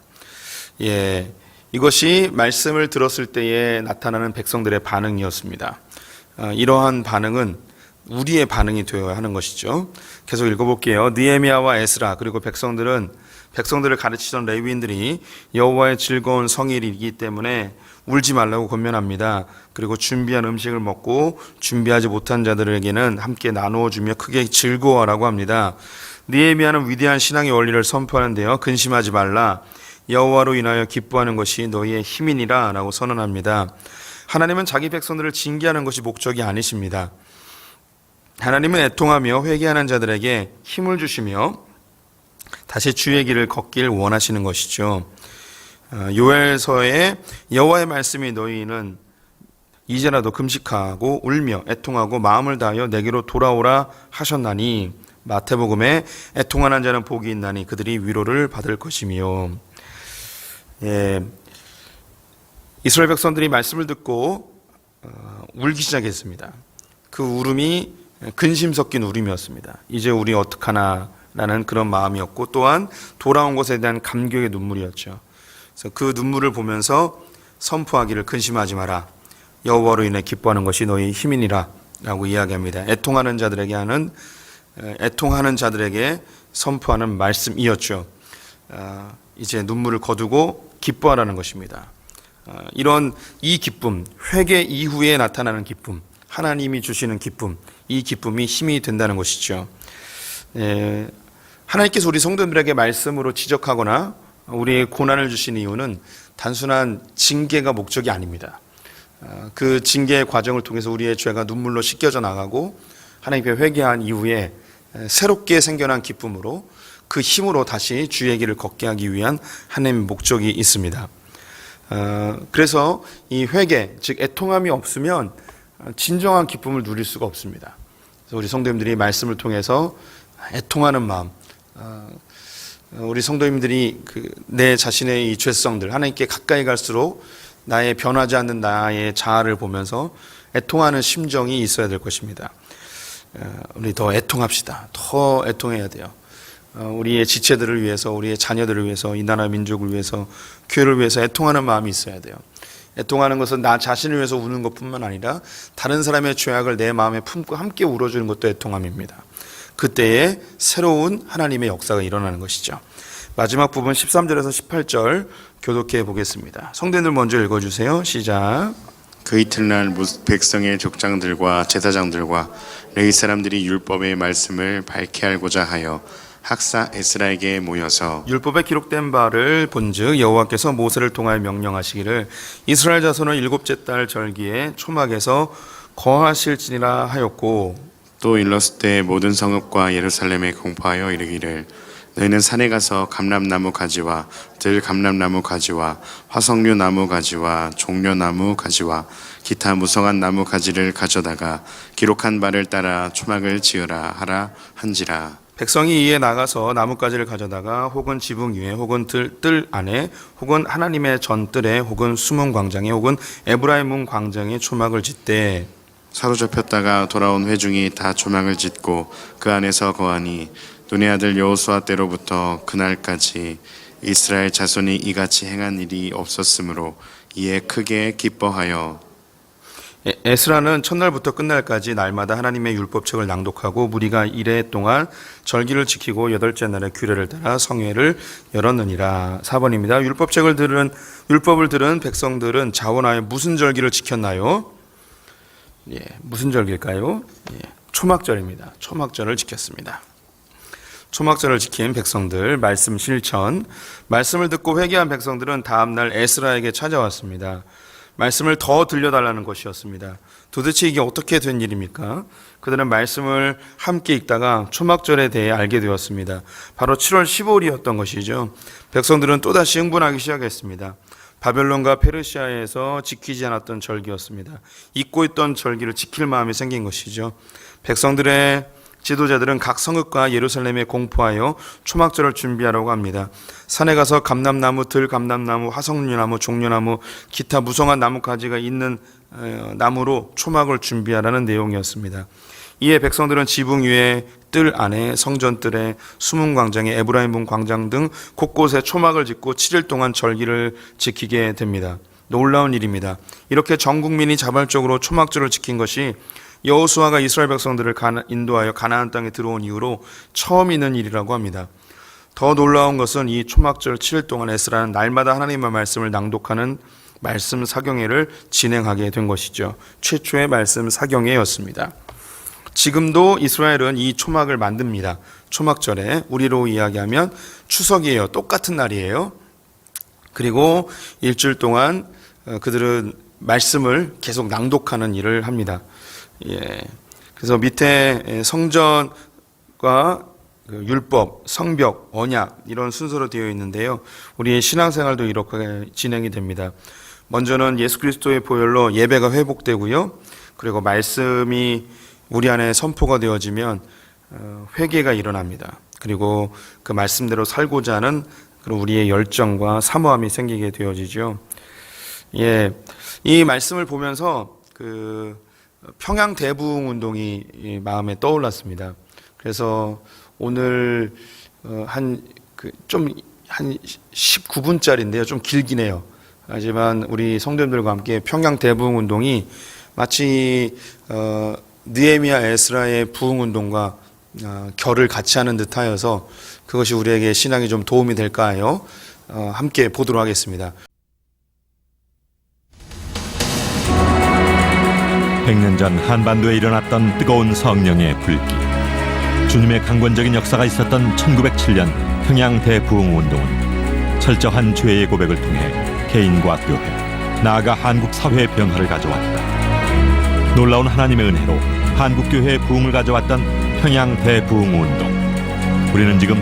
예, 이것이 말씀을 들었을 때에 나타나는 백성들의 반응이었습니다. 이러한 반응은 우리의 반응이 되어야 하는 것이죠. 계속 읽어볼게요. 느헤미야와 에스라 그리고 백성들을 가르치던 레위인들이 여호와의 즐거운 성일이기 때문에 울지 말라고 권면합니다. 그리고 준비한 음식을 먹고 준비하지 못한 자들에게는 함께 나누어 주며 크게 즐거워하라고 합니다. 느헤미야는 위대한 신앙의 원리를 선포하는데요. 근심하지 말라. 여호와로 인하여 기뻐하는 것이 너희의 힘이니라 라고 선언합니다. 하나님은 자기 백성들을 징계하는 것이 목적이 아니십니다. 하나님은 애통하며 회개하는 자들에게 힘을 주시며 다시 주의 길을 걷길 원하시는 것이죠. 요엘서에 여호와의 말씀이 너희는 이제라도 금식하고 울며 애통하고 마음을 다하여 내게로 돌아오라 하셨나니 마태복음에 애통하는 자는 복이 있나니 그들이 위로를 받을 것이며. 예, 이스라엘 백성들이 말씀을 듣고 울기 시작했습니다. 그 울음이 근심 섞인 울음이었습니다. 이제 우리 어떡하나 라는 그런 마음이었고 또한 돌아온 것에 대한 감격의 눈물이었죠. 그래서 그 눈물을 보면서 선포하기를 근심하지 마라. 여호와로 인해 기뻐하는 것이 너희 힘이니라 라고 이야기합니다. 애통하는 자들에게 선포하는 말씀이었죠. 이제 눈물을 거두고 기뻐하라는 것입니다. 이 기쁨, 회개 이후에 나타나는 기쁨, 하나님이 주시는 기쁨, 이 기쁨이 힘이 된다는 것이죠. 하나님께서 우리 성도들에게 말씀으로 지적하거나 우리의 고난을 주신 이유는 단순한 징계가 목적이 아닙니다. 그 징계의 과정을 통해서 우리의 죄가 눈물로 씻겨져 나가고 하나님께 회개한 이후에 새롭게 생겨난 기쁨으로 그 힘으로 다시 주의 길을 걷게 하기 위한 하나님의 목적이 있습니다. 그래서 이 회개, 즉 애통함이 없으면 진정한 기쁨을 누릴 수가 없습니다. 그래서 우리 성도님들이 말씀을 통해서 애통하는 마음, 우리 성도님들이 내 자신의 이 죄성들, 하나님께 가까이 갈수록 나의 변하지 않는 나의 자아를 보면서 애통하는 심정이 있어야 될 것입니다. 우리 더 애통합시다. 더 애통해야 돼요. 우리의 지체들을 위해서, 우리의 자녀들을 위해서, 이 나라 민족을 위해서, 교회를 위해서 애통하는 마음이 있어야 돼요. 애통하는 것은 나 자신을 위해서 우는 것뿐만 아니라 다른 사람의 죄악을 내 마음에 품고 함께 울어주는 것도 애통함입니다. 그때에 새로운 하나님의 역사가 일어나는 것이죠. 마지막 부분 13절에서 18절 교독해 보겠습니다. 성도님들 먼저 읽어주세요. 시작. 그 이튿날 백성의 족장들과 제사장들과 레위 사람들이 율법의 말씀을 밝히 알고자 하여 학사 에스라에게 모여서 율법에 기록된 바를 본즉 여호와께서 모세를 통하여 명령하시기를 이스라엘 자손은 일곱째 달 절기에 초막에서 거하실지니라 하였고 또 일렀을 때 모든 성읍과 예루살렘에 공포하여 이르기를 너희는 산에 가서 감람나무 가지와 들감람나무 가지와 화석류 나무 가지와 종려나무 가지와 기타 무성한 나무 가지를 가져다가 기록한 바를 따라 초막을 지으라 하라 한지라. 백성이 이에 나가서 나뭇가지를 가져다가 혹은 지붕 위에 혹은 뜰 안에 혹은 하나님의 전뜰에 혹은 수문 광장에 혹은 에브라임 문 광장에 초막을 짓되 사로잡혔다가 돌아온 회중이 다 초막을 짓고 그 안에서 거하니 눈의 아들 여호수아 때로부터 그날까지 이스라엘 자손이 이같이 행한 일이 없었으므로 이에 크게 기뻐하여 에스라는 첫날부터 끝날까지 날마다 하나님의 율법책을 낭독하고 무리가 이래 동안 절기를 지키고 여덟째 날에 규례를 따라 성회를 열었느니라. 4번입니다. 율법을 들은 백성들은 자원하여 무슨 절기를 지켰나요? 무슨 절기일까요? 초막절입니다. 초막절을 지켰습니다. 초막절을 지킨 백성들, 말씀 실천. 말씀을 듣고 회개한 백성들은 다음날 에스라에게 찾아왔습니다. 말씀을 더 들려달라는 것이었습니다. 도대체 이게 어떻게 된 일입니까? 그들은 말씀을 함께 읽다가 초막절에 대해 알게 되었습니다. 바로 7월 15일이었던 것이죠. 백성들은 또다시 흥분하기 시작했습니다. 바벨론과 페르시아에서 지키지 않았던 절기였습니다. 잊고 있던 절기를 지킬 마음이 생긴 것이죠. 백성들의 지도자들은 각 성읍과 예루살렘에 공포하여 초막절을 준비하라고 합니다. 산에 가서 감람나무, 들감람나무, 화석류나무, 종려나무, 기타 무성한 나뭇가지가 있는 나무로 초막을 준비하라는 내용이었습니다. 이에 백성들은 지붕 위에 뜰 안에 성전뜰에 수문광장에 에브라임문 광장 등 곳곳에 초막을 짓고 7일 동안 절기를 지키게 됩니다. 놀라운 일입니다. 이렇게 전 국민이 자발적으로 초막절을 지킨 것이 여호수아가 이스라엘 백성들을 인도하여 가나안 땅에 들어온 이후로 처음 있는 일이라고 합니다. 더 놀라운 것은 이 초막절 7일 동안 에스라는 날마다 하나님의 말씀을 낭독하는 말씀 사경회를 진행하게 된 것이죠. 최초의 말씀 사경회였습니다. 지금도 이스라엘은 이 초막을 만듭니다. 초막절에 우리로 이야기하면 추석이에요. 똑같은 날이에요. 그리고 일주일 동안 그들은 말씀을 계속 낭독하는 일을 합니다. 그래서 밑에 성전과 율법, 성벽, 언약 이런 순서로 되어 있는데요. 우리의 신앙생활도 이렇게 진행이 됩니다. 먼저는 예수 그리스도의 보혈로 예배가 회복되고요. 그리고 말씀이 우리 안에 선포가 되어지면 회개가 일어납니다. 그리고 그 말씀대로 살고자 하는 그런 우리의 열정과 사모함이 생기게 되어지죠. 이 말씀을 보면서 평양 대부흥 운동이 마음에 떠올랐습니다. 그래서 오늘 한 19분짜리인데요. 좀 길긴 해요. 하지만 우리 성도님들과 함께 평양 대부흥 운동이 마치 느헤미야 에스라의 부흥 운동과 결을 같이 하는 듯하여서 그것이 우리에게 신앙에 좀 도움이 될까요? 함께 보도록 하겠습니다. 100년 전 한반도에 일어났던 뜨거운 성령의 불길. 주님의 강권적인 역사가 있었던 1907년 평양 대부흥운동은 철저한 죄의 고백을 통해 개인과 교회, 나아가 한국 사회의 변화를 가져왔다. 놀라운 하나님의 은혜로 한국교회의 부흥을 가져왔던 평양 대부흥운동. 우리는 지금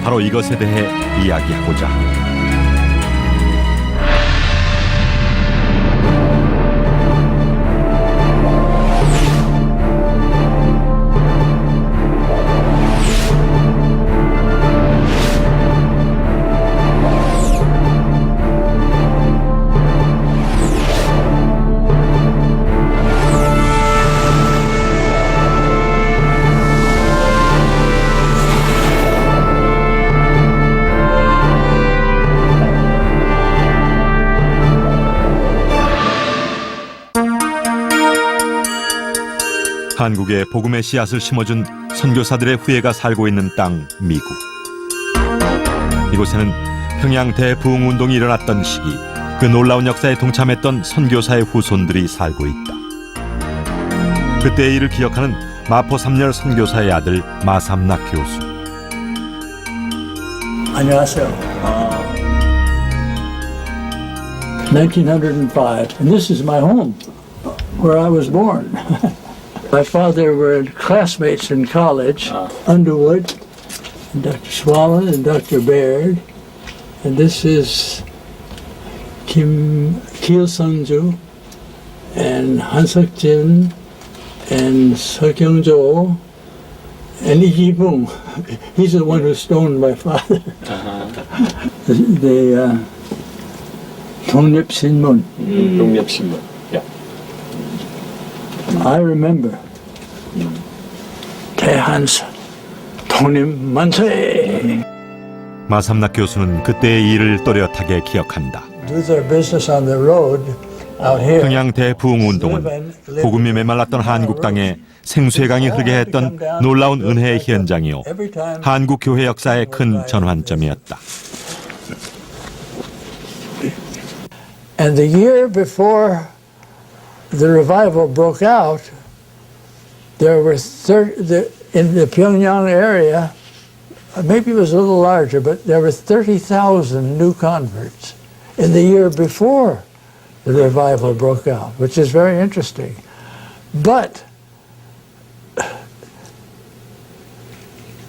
바로 이것에 대해 이야기하고자 합니다. 한국에 복음의 씨앗을 심어준 선교사들의 후예가 살고 있는 땅 미국. 이곳에는 평양 대부흥운동이 일어났던 시기 그 놀라운 역사에 동참했던 선교사의 후손들이 살고 있다. 그때의 일을 기억하는 마포 3열 선교사의 아들 마삼나 교수. 안녕하세요. 1905, and this is my home, where I was born. My father were classmates in college, Underwood, and Dr. Swallen and Dr. Baird, and this is Kim Sung-ju and Han Seok-jin and Seok-young-jo and Lee Ji-bung. He's the one who stoned my father. The 독립신문. 독립신문. I remember 대한선 독립 만세. 마삼나 교수는 그때의 일을 또렷하게 기억한다. Do their business on the road out here. 평양 대부흥운동은 복음이 메말랐던 한국 땅에 생수의 강이 흐르게 했던 놀라운 은혜의 현장이요, 한국 교회 역사의 큰 전환점이었다. And the year before the revival broke out, there were in the Pyongyang area, maybe it was a little larger, but there were 30,000 new converts in the year before the revival broke out, which is very interesting. But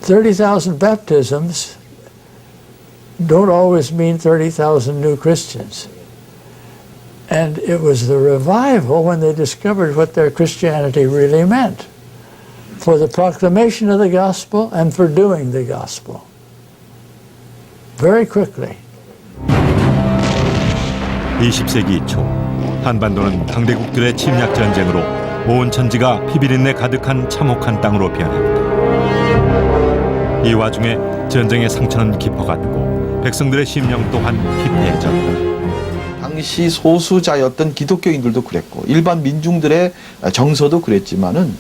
30,000 baptisms don't always mean 30,000 new Christians. And it was the revival when they discovered what their Christianity really meant, for the proclamation of the gospel and for doing the gospel. Very quickly. 20세기 초 한반도는 강대국들의 침략 전쟁으로 온 천지가 피비린내 가득한 참혹한 땅으로 변했다. 이 와중에 전쟁의 상처는 깊어갔고 백성들의 심령 또한 피폐해졌다. 당시 소수자였던 기독교인들도 그랬고 일반 민중들의 정서도 그랬지만은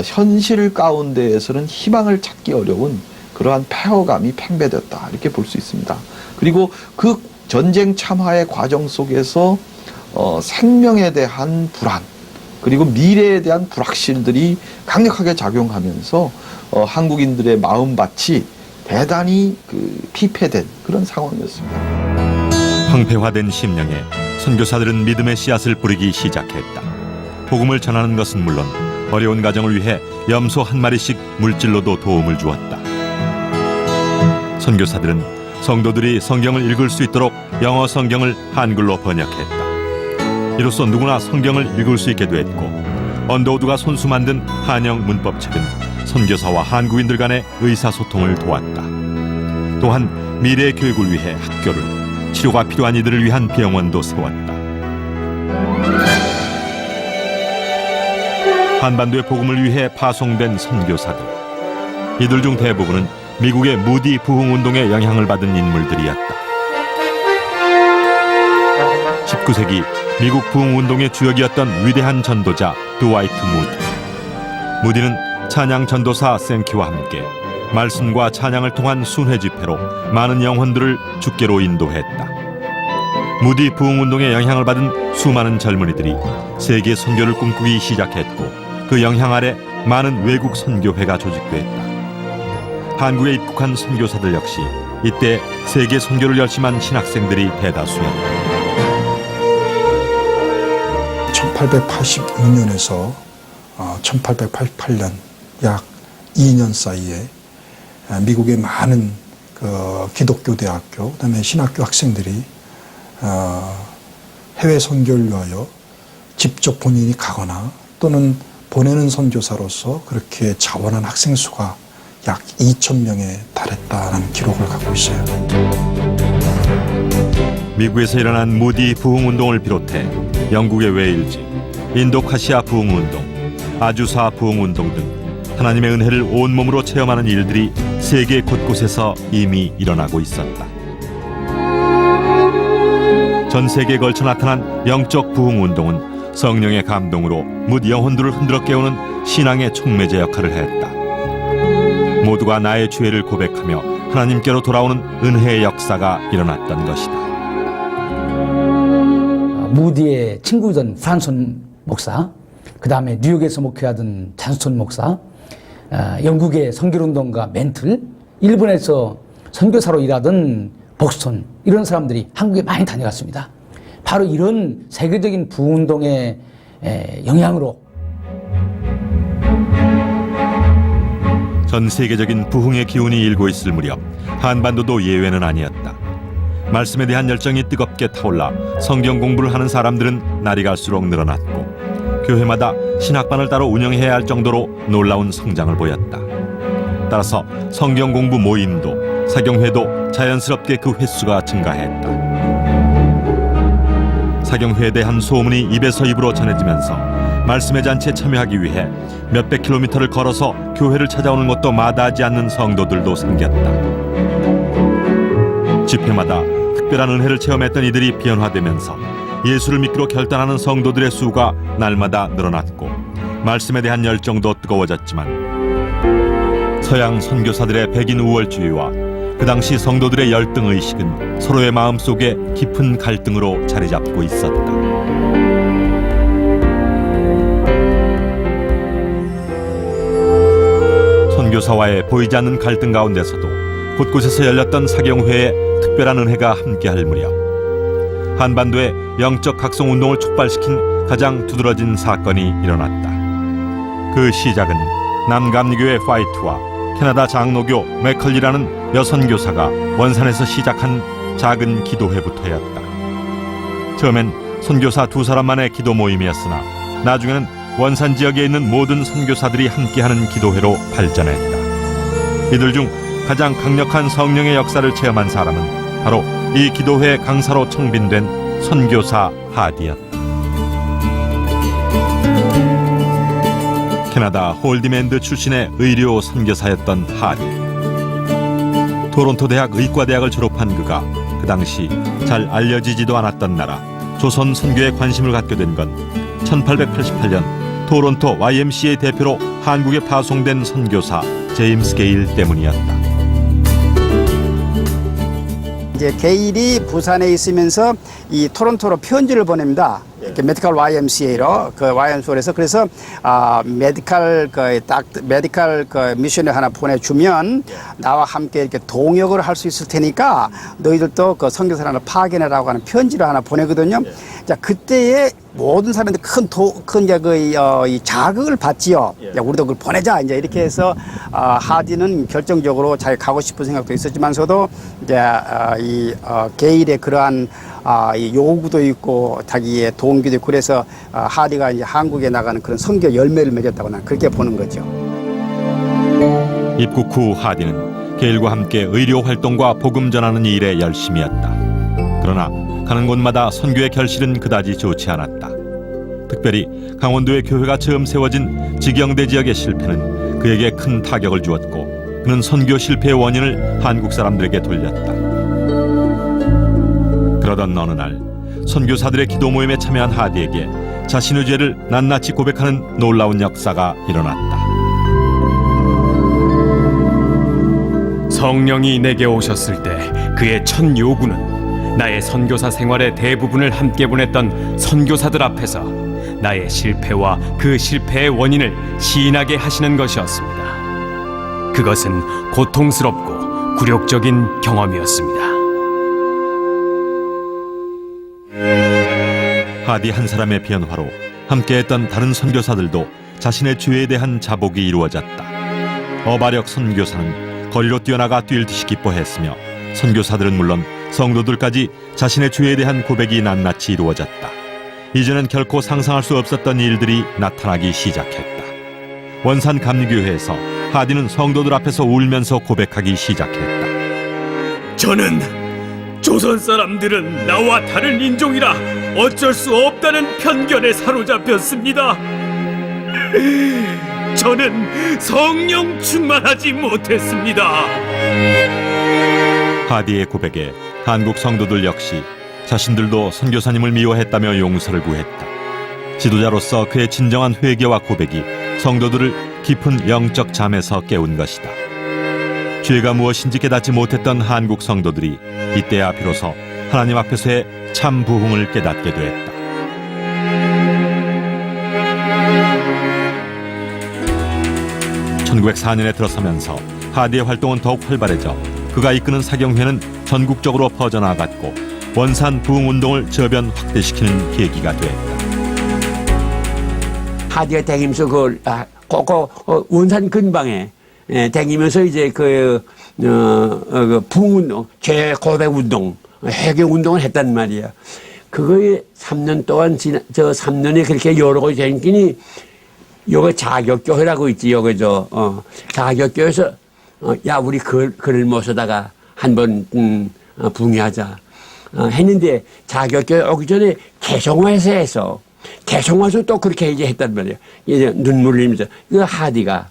현실 가운데에서는 희망을 찾기 어려운 그러한 폐허감이 팽배됐다 이렇게 볼 수 있습니다. 그리고 그 전쟁 참화의 과정 속에서 생명에 대한 불안 그리고 미래에 대한 불확실들이 강력하게 작용하면서 한국인들의 마음밭이 대단히 피폐된 그런 상황이었습니다. 황폐화된 심령에 선교사들은 믿음의 씨앗을 뿌리기 시작했다. 복음을 전하는 것은 물론 어려운 가정을 위해 염소 한 마리씩 물질로도 도움을 주었다. 선교사들은 성도들이 성경을 읽을 수 있도록 영어 성경을 한글로 번역했다. 이로써 누구나 성경을 읽을 수 있게 됐고, 언더우드가 손수 만든 한영 문법책은 선교사와 한국인들 간의 의사소통을 도왔다. 또한 미래의 교육을 위해 학교를, 치료가 필요한 이들을 위한 병원도 세웠다. 한반도의 복음을 위해 파송된 선교사들, 이들 중 대부분은 미국의 무디 부흥운동의 영향을 받은 인물들이었다. 19세기 미국 부흥운동의 주역이었던 위대한 전도자 드와이트 무디. 무디는 찬양 전도사 생키와 함께 말씀과 찬양을 통한 순회 집회로 많은 영혼들을 주께로 인도했다. 무디 부흥운동의 영향을 받은 수많은 젊은이들이 세계 선교를 꿈꾸기 시작했고, 그 영향 아래 많은 외국 선교회가 조직됐다. 한국에 입국한 선교사들 역시 이때 세계 선교를 열심한 신학생들이 대다수였다. 1886년에서 1888년 약 2년 사이에 미국의 많은 기독교 대학교, 그다음에 신학교 학생들이 해외 선교를 위하여 직접 본인이 가거나 또는 보내는 선교사로서 그렇게 자원한 학생 수가 약 2,000명에 달했다는 기록을 갖고 있어요. 미국에서 일어난 무디 부흥운동을 비롯해 영국의 웨일즈, 인도카시아 부흥운동, 아주사 부흥운동 등 하나님의 은혜를 온몸으로 체험하는 일들이 세계 곳곳에서 이미 일어나고 있었다. 전 세계에 걸쳐 나타난 영적 부흥운동은 성령의 감동으로 뭇 영혼들을 흔들어 깨우는 신앙의 촉매제 역할을 했다. 모두가 나의 죄를 고백하며 하나님께로 돌아오는 은혜의 역사가 일어났던 것이다. 무디의 친구던 프란손 목사, 그 다음에 뉴욕에서 목회하던 잔스톤 목사, 영국의 선교운동가 멘틀, 일본에서 선교사로 일하던 복스톤, 이런 사람들이 한국에 많이 다녀갔습니다. 바로 이런 세계적인 부흥운동의 영향으로 전 세계적인 부흥의 기운이 일고 있을 무렵 한반도도 예외는 아니었다. 말씀에 대한 열정이 뜨겁게 타올라 성경 공부를 하는 사람들은 날이 갈수록 늘어났고, 교회마다 신학반을 따로 운영해야 할 정도로 놀라운 성장을 보였다. 따라서 성경 공부 모임도 사경회도 자연스럽게 그 횟수가 증가했다. 사경회에 대한 소문이 입에서 입으로 전해지면서 말씀의 잔치에 참여하기 위해 몇백 킬로미터를 걸어서 교회를 찾아오는 것도 마다하지 않는 성도들도 생겼다. 집회마다 특별한 은혜를 체험했던 이들이 변화되면서 예수를 믿기로 결단하는 성도들의 수가 날마다 늘어났고 말씀에 대한 열정도 뜨거워졌지만 서양 선교사들의 백인 우월주의와 그 당시 성도들의 열등의식은 서로의 마음속에 깊은 갈등으로 자리잡고 있었다. 선교사와의 보이지 않는 갈등 가운데서도 곳곳에서 열렸던 사경회에 특별한 은혜가 함께할 무렵 한반도의 영적 각성 운동을 촉발시킨 가장 두드러진 사건이 일어났다. 그 시작은 남감리교의 파이트와 캐나다 장로교 맥컬리라는 여선교사가 원산에서 시작한 작은 기도회부터였다. 처음엔 선교사 2사람만의 기도 모임이었으나 나중에는 원산 지역에 있는 모든 선교사들이 함께하는 기도회로 발전했다. 이들 중 가장 강력한 성령의 역사를 체험한 사람은 바로 이 기도회 강사로 청빈된 선교사 하디였다. 캐나다 홀디맨드 출신의 의료 선교사였던 하디. 토론토 대학 의과대학을 졸업한 그가 그 당시 잘 알려지지도 않았던 나라 조선 선교에 관심을 갖게 된 건 1888년 토론토 YMCA 대표로 한국에 파송된 선교사 제임스 게일 때문이었다. 이제 게일이 부산에 있으면서 이 토론토로 편지를 보냅니다. 이렇게 메디컬 YMCA로 그 YMCA에서 그래서 메디컬 미션을 하나 보내주면 나와 함께 이렇게 동역을 할 수 있을 테니까 너희들도 그 선교사를 하나 파견해라고 하는 편지를 하나 보내거든요. 자 그때에 모든 사람들이 큰 이 자극을 받지요. 야, 우리도 그걸 보내자 이제 이렇게 해서 하디는 결정적으로 자기 가고 싶은 생각도 있었지만서도 이제 게일의 그러한 이 요구도 있고 자기의 동기도 있고 그래서 하디가 이제 한국에 나가는 그런 선교 열매를 맺었다고 나는 그렇게 보는 거죠. 입국 후 하디는 게일과 함께 의료 활동과 복음 전하는 일에 열심이었다. 그러나 가는 곳마다 선교의 결실은 그다지 좋지 않았다. 특별히 강원도의 교회가 처음 세워진 직영대 지역의 실패는 그에게 큰 타격을 주었고 그는 선교 실패의 원인을 한국 사람들에게 돌렸다. 그러던 어느 날 선교사들의 기도 모임에 참여한 하디에게 자신의 죄를 낱낱이 고백하는 놀라운 역사가 일어났다. 성령이 내게 오셨을 때 그의 첫 요구는 나의 선교사 생활의 대부분을 함께 보냈던 선교사들 앞에서 나의 실패와 그 실패의 원인을 시인하게 하시는 것이었습니다. 그것은 고통스럽고 굴욕적인 경험이었습니다. 하디 한 사람의 변화로 함께했던 다른 선교사들도 자신의 죄에 대한 자복이 이루어졌다. 어바력 선교사는 거리로 뛰어나가 뛸 듯이 기뻐했으며 선교사들은 물론 성도들까지 자신의 죄에 대한 고백이 낱낱이 이루어졌다. 이제는 결코 상상할 수 없었던 일들이 나타나기 시작했다. 원산 감리교회에서 하디는 성도들 앞에서 울면서 고백하기 시작했다. 저는 조선 사람들은 나와 다른 인종이라 어쩔 수 없다는 편견에 사로잡혔습니다. 저는 성령 충만하지 못했습니다. 하디의 고백에 한국 성도들 역시 자신들도 선교사님을 미워했다며 용서를 구했다. 지도자로서 그의 진정한 회개와 고백이 성도들을 깊은 영적 잠에서 깨운 것이다. 죄가 무엇인지 깨닫지 못했던 한국 성도들이 이때야 비로소 하나님 앞에서의 참 부흥을 깨닫게 되었다. (1904년에) 들어서면서 하디의 활동은 더욱 활발해져 그가 이끄는 사경회는 전국적으로 퍼져나갔고 원산 부흥운동을 저변 확대시키는 계기가 되었다. 하디가 다니면서 원산 근방에 다니면서 이제 그 부흥운동, 재고백운동, 해경운동을 했단 말이야. 그거에 3년 동안 저 3년에 그렇게 여러 가지 생기니 요거 자격교회라고 있지. 요거 자격교회에서 야 우리 글을 모셔다가 한번 붕괴하자 했는데 자격교회 오기 전에 개성화에서 해서 개성화에서 또 그렇게 이제 했단 말이에요. 이제 눈물 흘리면서 그 하디가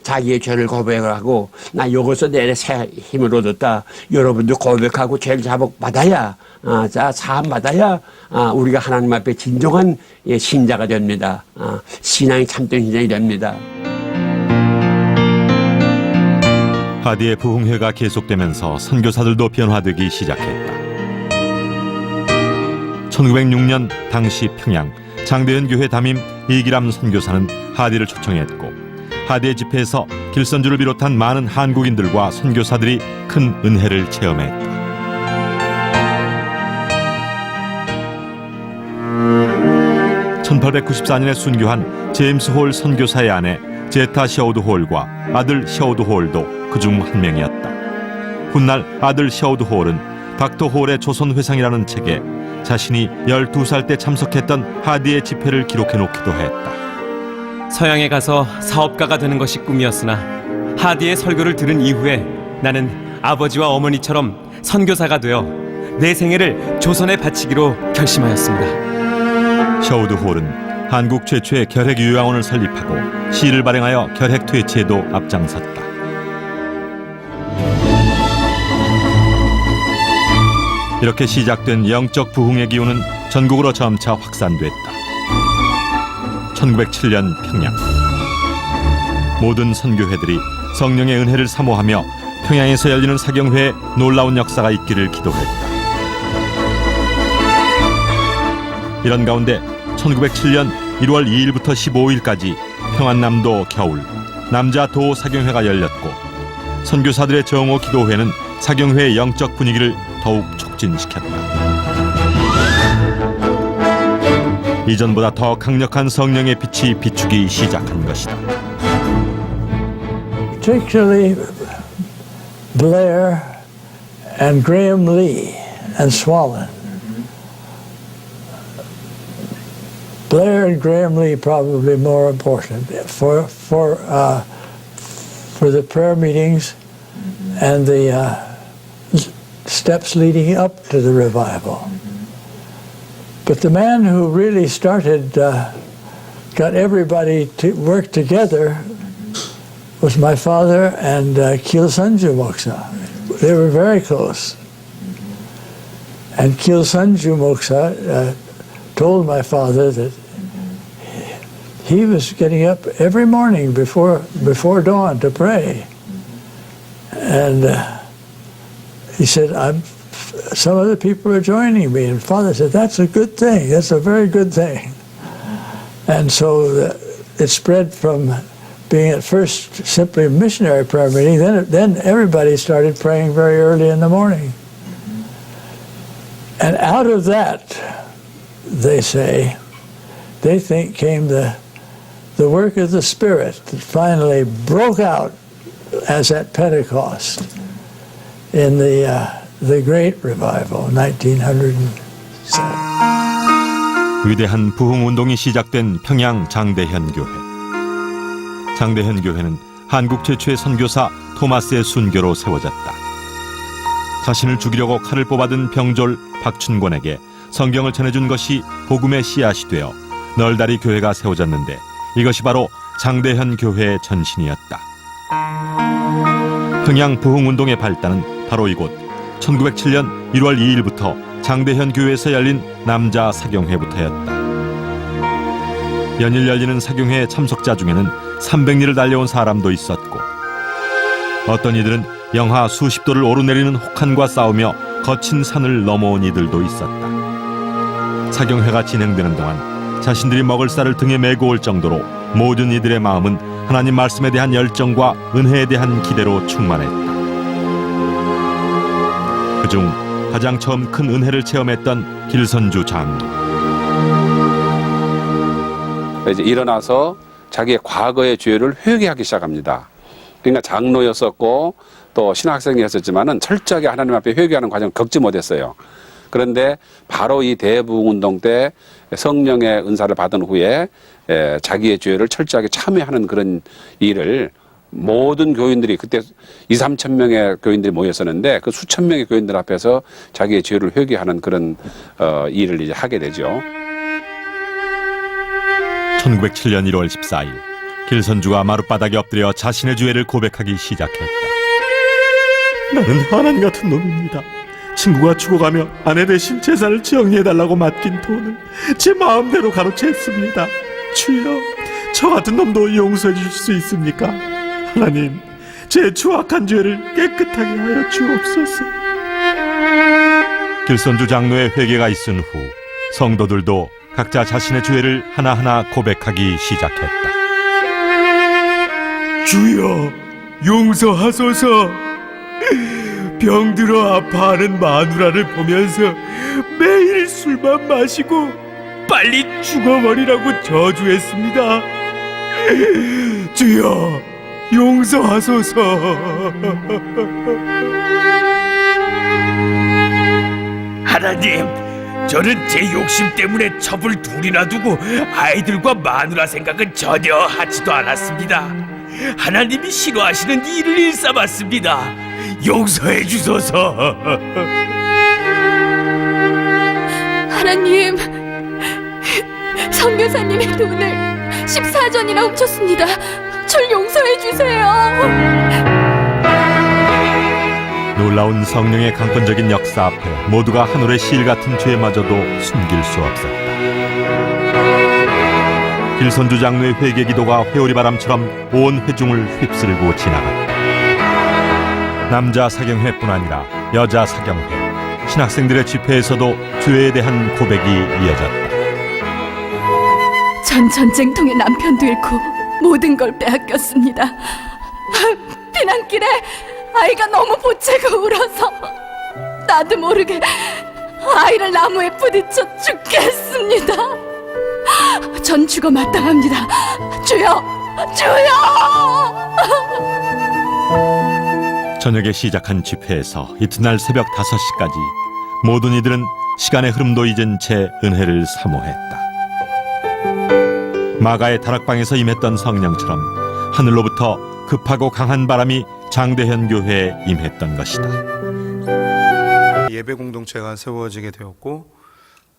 자기의 죄를 고백을 하고 나 요것서 내내 새 힘을 얻었다. 여러분도 고백하고 죄를 자복받아야 자 사함 받아야 우리가 하나님 앞에 진정한 신자가 됩니다. 신앙이 참된 신앙이 됩니다. 하디의 부흥회가 계속되면서 선교사들도 변화되기 시작했다. 1906년 당시 평양 장대현 교회 담임 이기람 선교사는 하디를 초청했고 하디의 집회에서 길선주를 비롯한 많은 한국인들과 선교사들이 큰 은혜를 체험했다. (1894년에) 순교한 제임스 홀 선교사의 아내 제타 셔우드 홀과 아들 셔우드 홀도 그중 한 명이었다. 훗날 아들 셔우드 홀은 닥터 홀의 조선회상이라는 책에 자신이 12살 때 참석했던 하디의 집회를 기록해놓기도 했다. 서양에 가서 사업가가 되는 것이 꿈이었으나 하디의 설교를 들은 이후에 나는 아버지와 어머니처럼 선교사가 되어 내 생애를 조선에 바치기로 결심하였습니다. 셔우드 홀은 한국 최초의 결핵요양원을 설립하고 시를 발행하여 결핵 퇴치에도 앞장섰다. 이렇게 시작된 영적 부흥의 기운은 전국으로 점차 확산됐다. 1907년 평양 모든 선교회들이 성령의 은혜를 사모하며 평양에서 열리는 사경회에 놀라운 역사가 있기를 기도했다. 이런 가운데 1907년 1월 2일부터 15일까지 평안남도 겨울 남자 도 사경회가 열렸고 선교사들의 정오 기도회는 사경회의 영적 분위기를 더욱 촉진시켰다. 이전보다 더 강력한 성령의 빛이 비추기 시작한 것이다. Particularly Blair and Graham Lee and Swallen. Blair and Graham Lee probably more important for the prayer meetings and the steps leading up to the revival. But the man who really started, got everybody to work together was my father and Kilsanju Moksa. They were very close. And Kilsanju Moksa told my father that he was getting up every morning before dawn to pray. And he said, some other people are joining me. And Father said, that's a good thing. That's a very good thing. And so it spread from being at first simply a missionary prayer meeting. Then everybody started praying very early in the morning. And out of that, they think came the work of the Spirit that finally broke out as at Pentecost in the Great Revival, 1907. 위대한 부흥 운동이 시작된 평양 장대현 교회. 장대현 교회는 한국 최초의 선교사 토마스의 순교로 세워졌다. 자신을 죽이려고 칼을 뽑아든 병졸 박춘권에게 성경을 전해준 것이 복음의 씨앗이 되어 널다리 교회가 세워졌는데 이것이 바로 장대현 교회의 전신이었다. 평양 부흥운동의 발단은 바로 이곳 1907년 1월 2일부터 장대현 교회에서 열린 남자 사경회부터였다. 연일 열리는 사경회 참석자 중에는 300리를 달려온 사람도 있었고 어떤 이들은 영하 수십 도를 오르내리는 혹한과 싸우며 거친 산을 넘어온 이들도 있었다. 사경회가 진행되는 동안 자신들이 먹을 쌀을 등에 메고 올 정도로 모든 이들의 마음은 하나님 말씀에 대한 열정과 은혜에 대한 기대로 충만했다. 그중 가장 처음 큰 은혜를 체험했던 길선주 장로. 이제 일어나서 자기의 과거의 죄를 회개하기 시작합니다. 그러니까 장로였었고 또 신학생이었었지만은 철저하게 하나님 앞에 회개하는 과정을 겪지 못했어요. 그런데 바로 이 대부흥운동 때 성령의 은사를 받은 후에 자기의 죄를 철저하게 참회하는 그런 일을 모든 교인들이 그때 2~3천 명의 교인들이 모였었는데 그 수천 명의 교인들 앞에서 자기의 죄를 회개하는 그런 일을 이제 하게 되죠. 1907년 1월 14일 길선주가 마룻바닥에 엎드려 자신의 죄를 고백하기 시작했다. 나는 하나님 같은 놈입니다. 친구가 죽어가며 아내 대신 재산을 정리해달라고 맡긴 돈을 제 마음대로 가로챘습니다. 주여, 저 같은 놈도 용서해 주실 수 있습니까? 하나님, 제 추악한 죄를 깨끗하게 하여 주옵소서. 길선주 장로의 회개가 있은 후 성도들도 각자 자신의 죄를 하나하나 고백하기 시작했다. 주여, 용서하소서. 병들어 아파하는 마누라를 보면서 매일 술만 마시고 빨리 죽어버리라고 저주했습니다. 주여, 용서하소서. 하나님, 저는 제 욕심 때문에 첩을 둘이나 두고 아이들과 마누라 생각은 전혀 하지도 않았습니다. 하나님이 싫어하시는 일을 일삼았습니다. 용서해 주소서. 하나님, 선교사님의 돈을 14전이나 훔쳤습니다. 절 용서해 주세요. 놀라운 성령의 강권적인 역사 앞에 모두가 한올의 실 같은 죄마저도 숨길 수 없었다. 길선주 장로의 회개 기도가 회오리 바람처럼 온 회중을 휩쓸고 지나갔다. 남자 사경회뿐 아니라 여자 사경회, 신학생들의 집회에서도 죄에 대한 고백이 이어졌다. 전 전쟁통에 남편도 잃고 모든 걸 빼앗겼습니다. 피난길에 아이가 너무 보채고 울어서 나도 모르게 아이를 나무에 부딪혀 죽겠습니다. 전 죽어 마땅합니다. 주여, 주여! 저녁에 시작한 집회에서 이튿날 새벽 5시까지 모든 이들은 시간의 흐름도 잊은 채 은혜를 사모했다. 마가의 다락방에서 임했던 성령처럼 하늘로부터 급하고 강한 바람이 장대현 교회에 임했던 것이다. 예배 공동체가 세워지게 되었고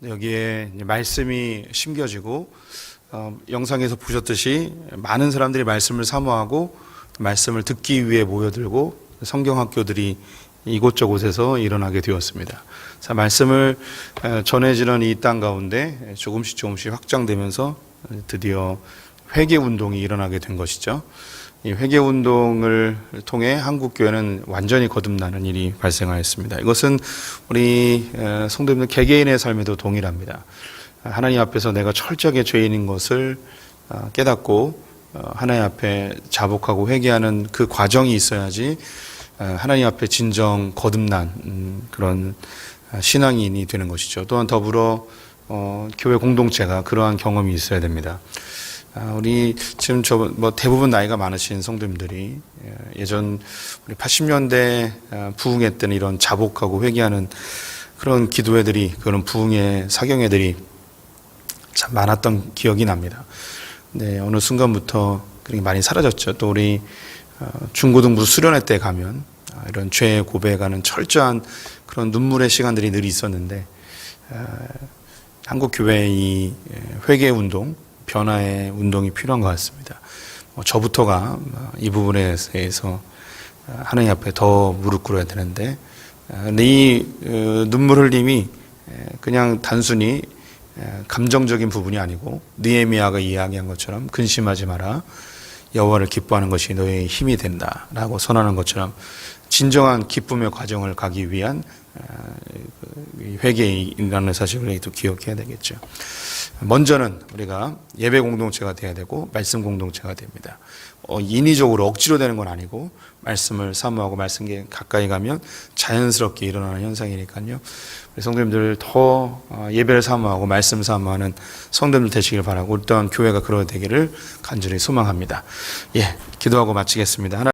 여기에 말씀이 심겨지고 영상에서 보셨듯이 많은 사람들이 말씀을 사모하고 말씀을 듣기 위해 모여들고 성경학교들이 이곳저곳에서 일어나게 되었습니다. 자, 말씀을 전해지는 이 땅 가운데 조금씩 확장되면서 드디어 회개운동이 일어나게 된 것이죠. 이 회개운동을 통해 한국교회는 완전히 거듭나는 일이 발생하였습니다. 이것은 우리 성도님들 개개인의 삶에도 동일합니다. 하나님 앞에서 내가 철저하게 죄인인 것을 깨닫고 하나님 앞에 자복하고 회개하는 그 과정이 있어야지 하나님 앞에 진정 거듭난 그런 신앙인이 되는 것이죠. 또한 더불어 교회 공동체가 그러한 경험이 있어야 됩니다. 우리 지금 대부분 나이가 많으신 성도님들이 예전 우리 80년대 부흥했던 이런 자복하고 회개하는 그런 기도회들이, 그런 부흥의 사경회들이 참 많았던 기억이 납니다. 네, 어느 순간부터 그렇게 많이 사라졌죠. 또 우리 중고등부 수련회 때 가면 이런 죄 고백하는 철저한 그런 눈물의 시간들이 늘 있었는데 한국 교회의 이 회개 운동, 변화의 운동이 필요한 것 같습니다. 저부터가 이 부분에 대해서 하나님 앞에 더 무릎 꿇어야 되는데 이 눈물 흘림이 그냥 단순히 감정적인 부분이 아니고 느헤미야가 이야기한 것처럼 근심하지 마라, 여호와를 기뻐하는 것이 너의 힘이 된다라고 선언한 것처럼 진정한 기쁨의 과정을 가기 위한 회개인이라는 사실을 또 기억해야 되겠죠. 먼저는 우리가 예배 공동체가 돼야 되고 말씀 공동체가 됩니다. 인위적으로 억지로 되는 건 아니고 말씀을 사모하고 말씀에 가까이 가면 자연스럽게 일어나는 현상이니까요. 우리 성도님들 더 예배를 사모하고 말씀 사모하는 성도님들 되시길 바라고 또한 교회가 그러되기를 간절히 소망합니다. 예, 기도하고 마치겠습니다.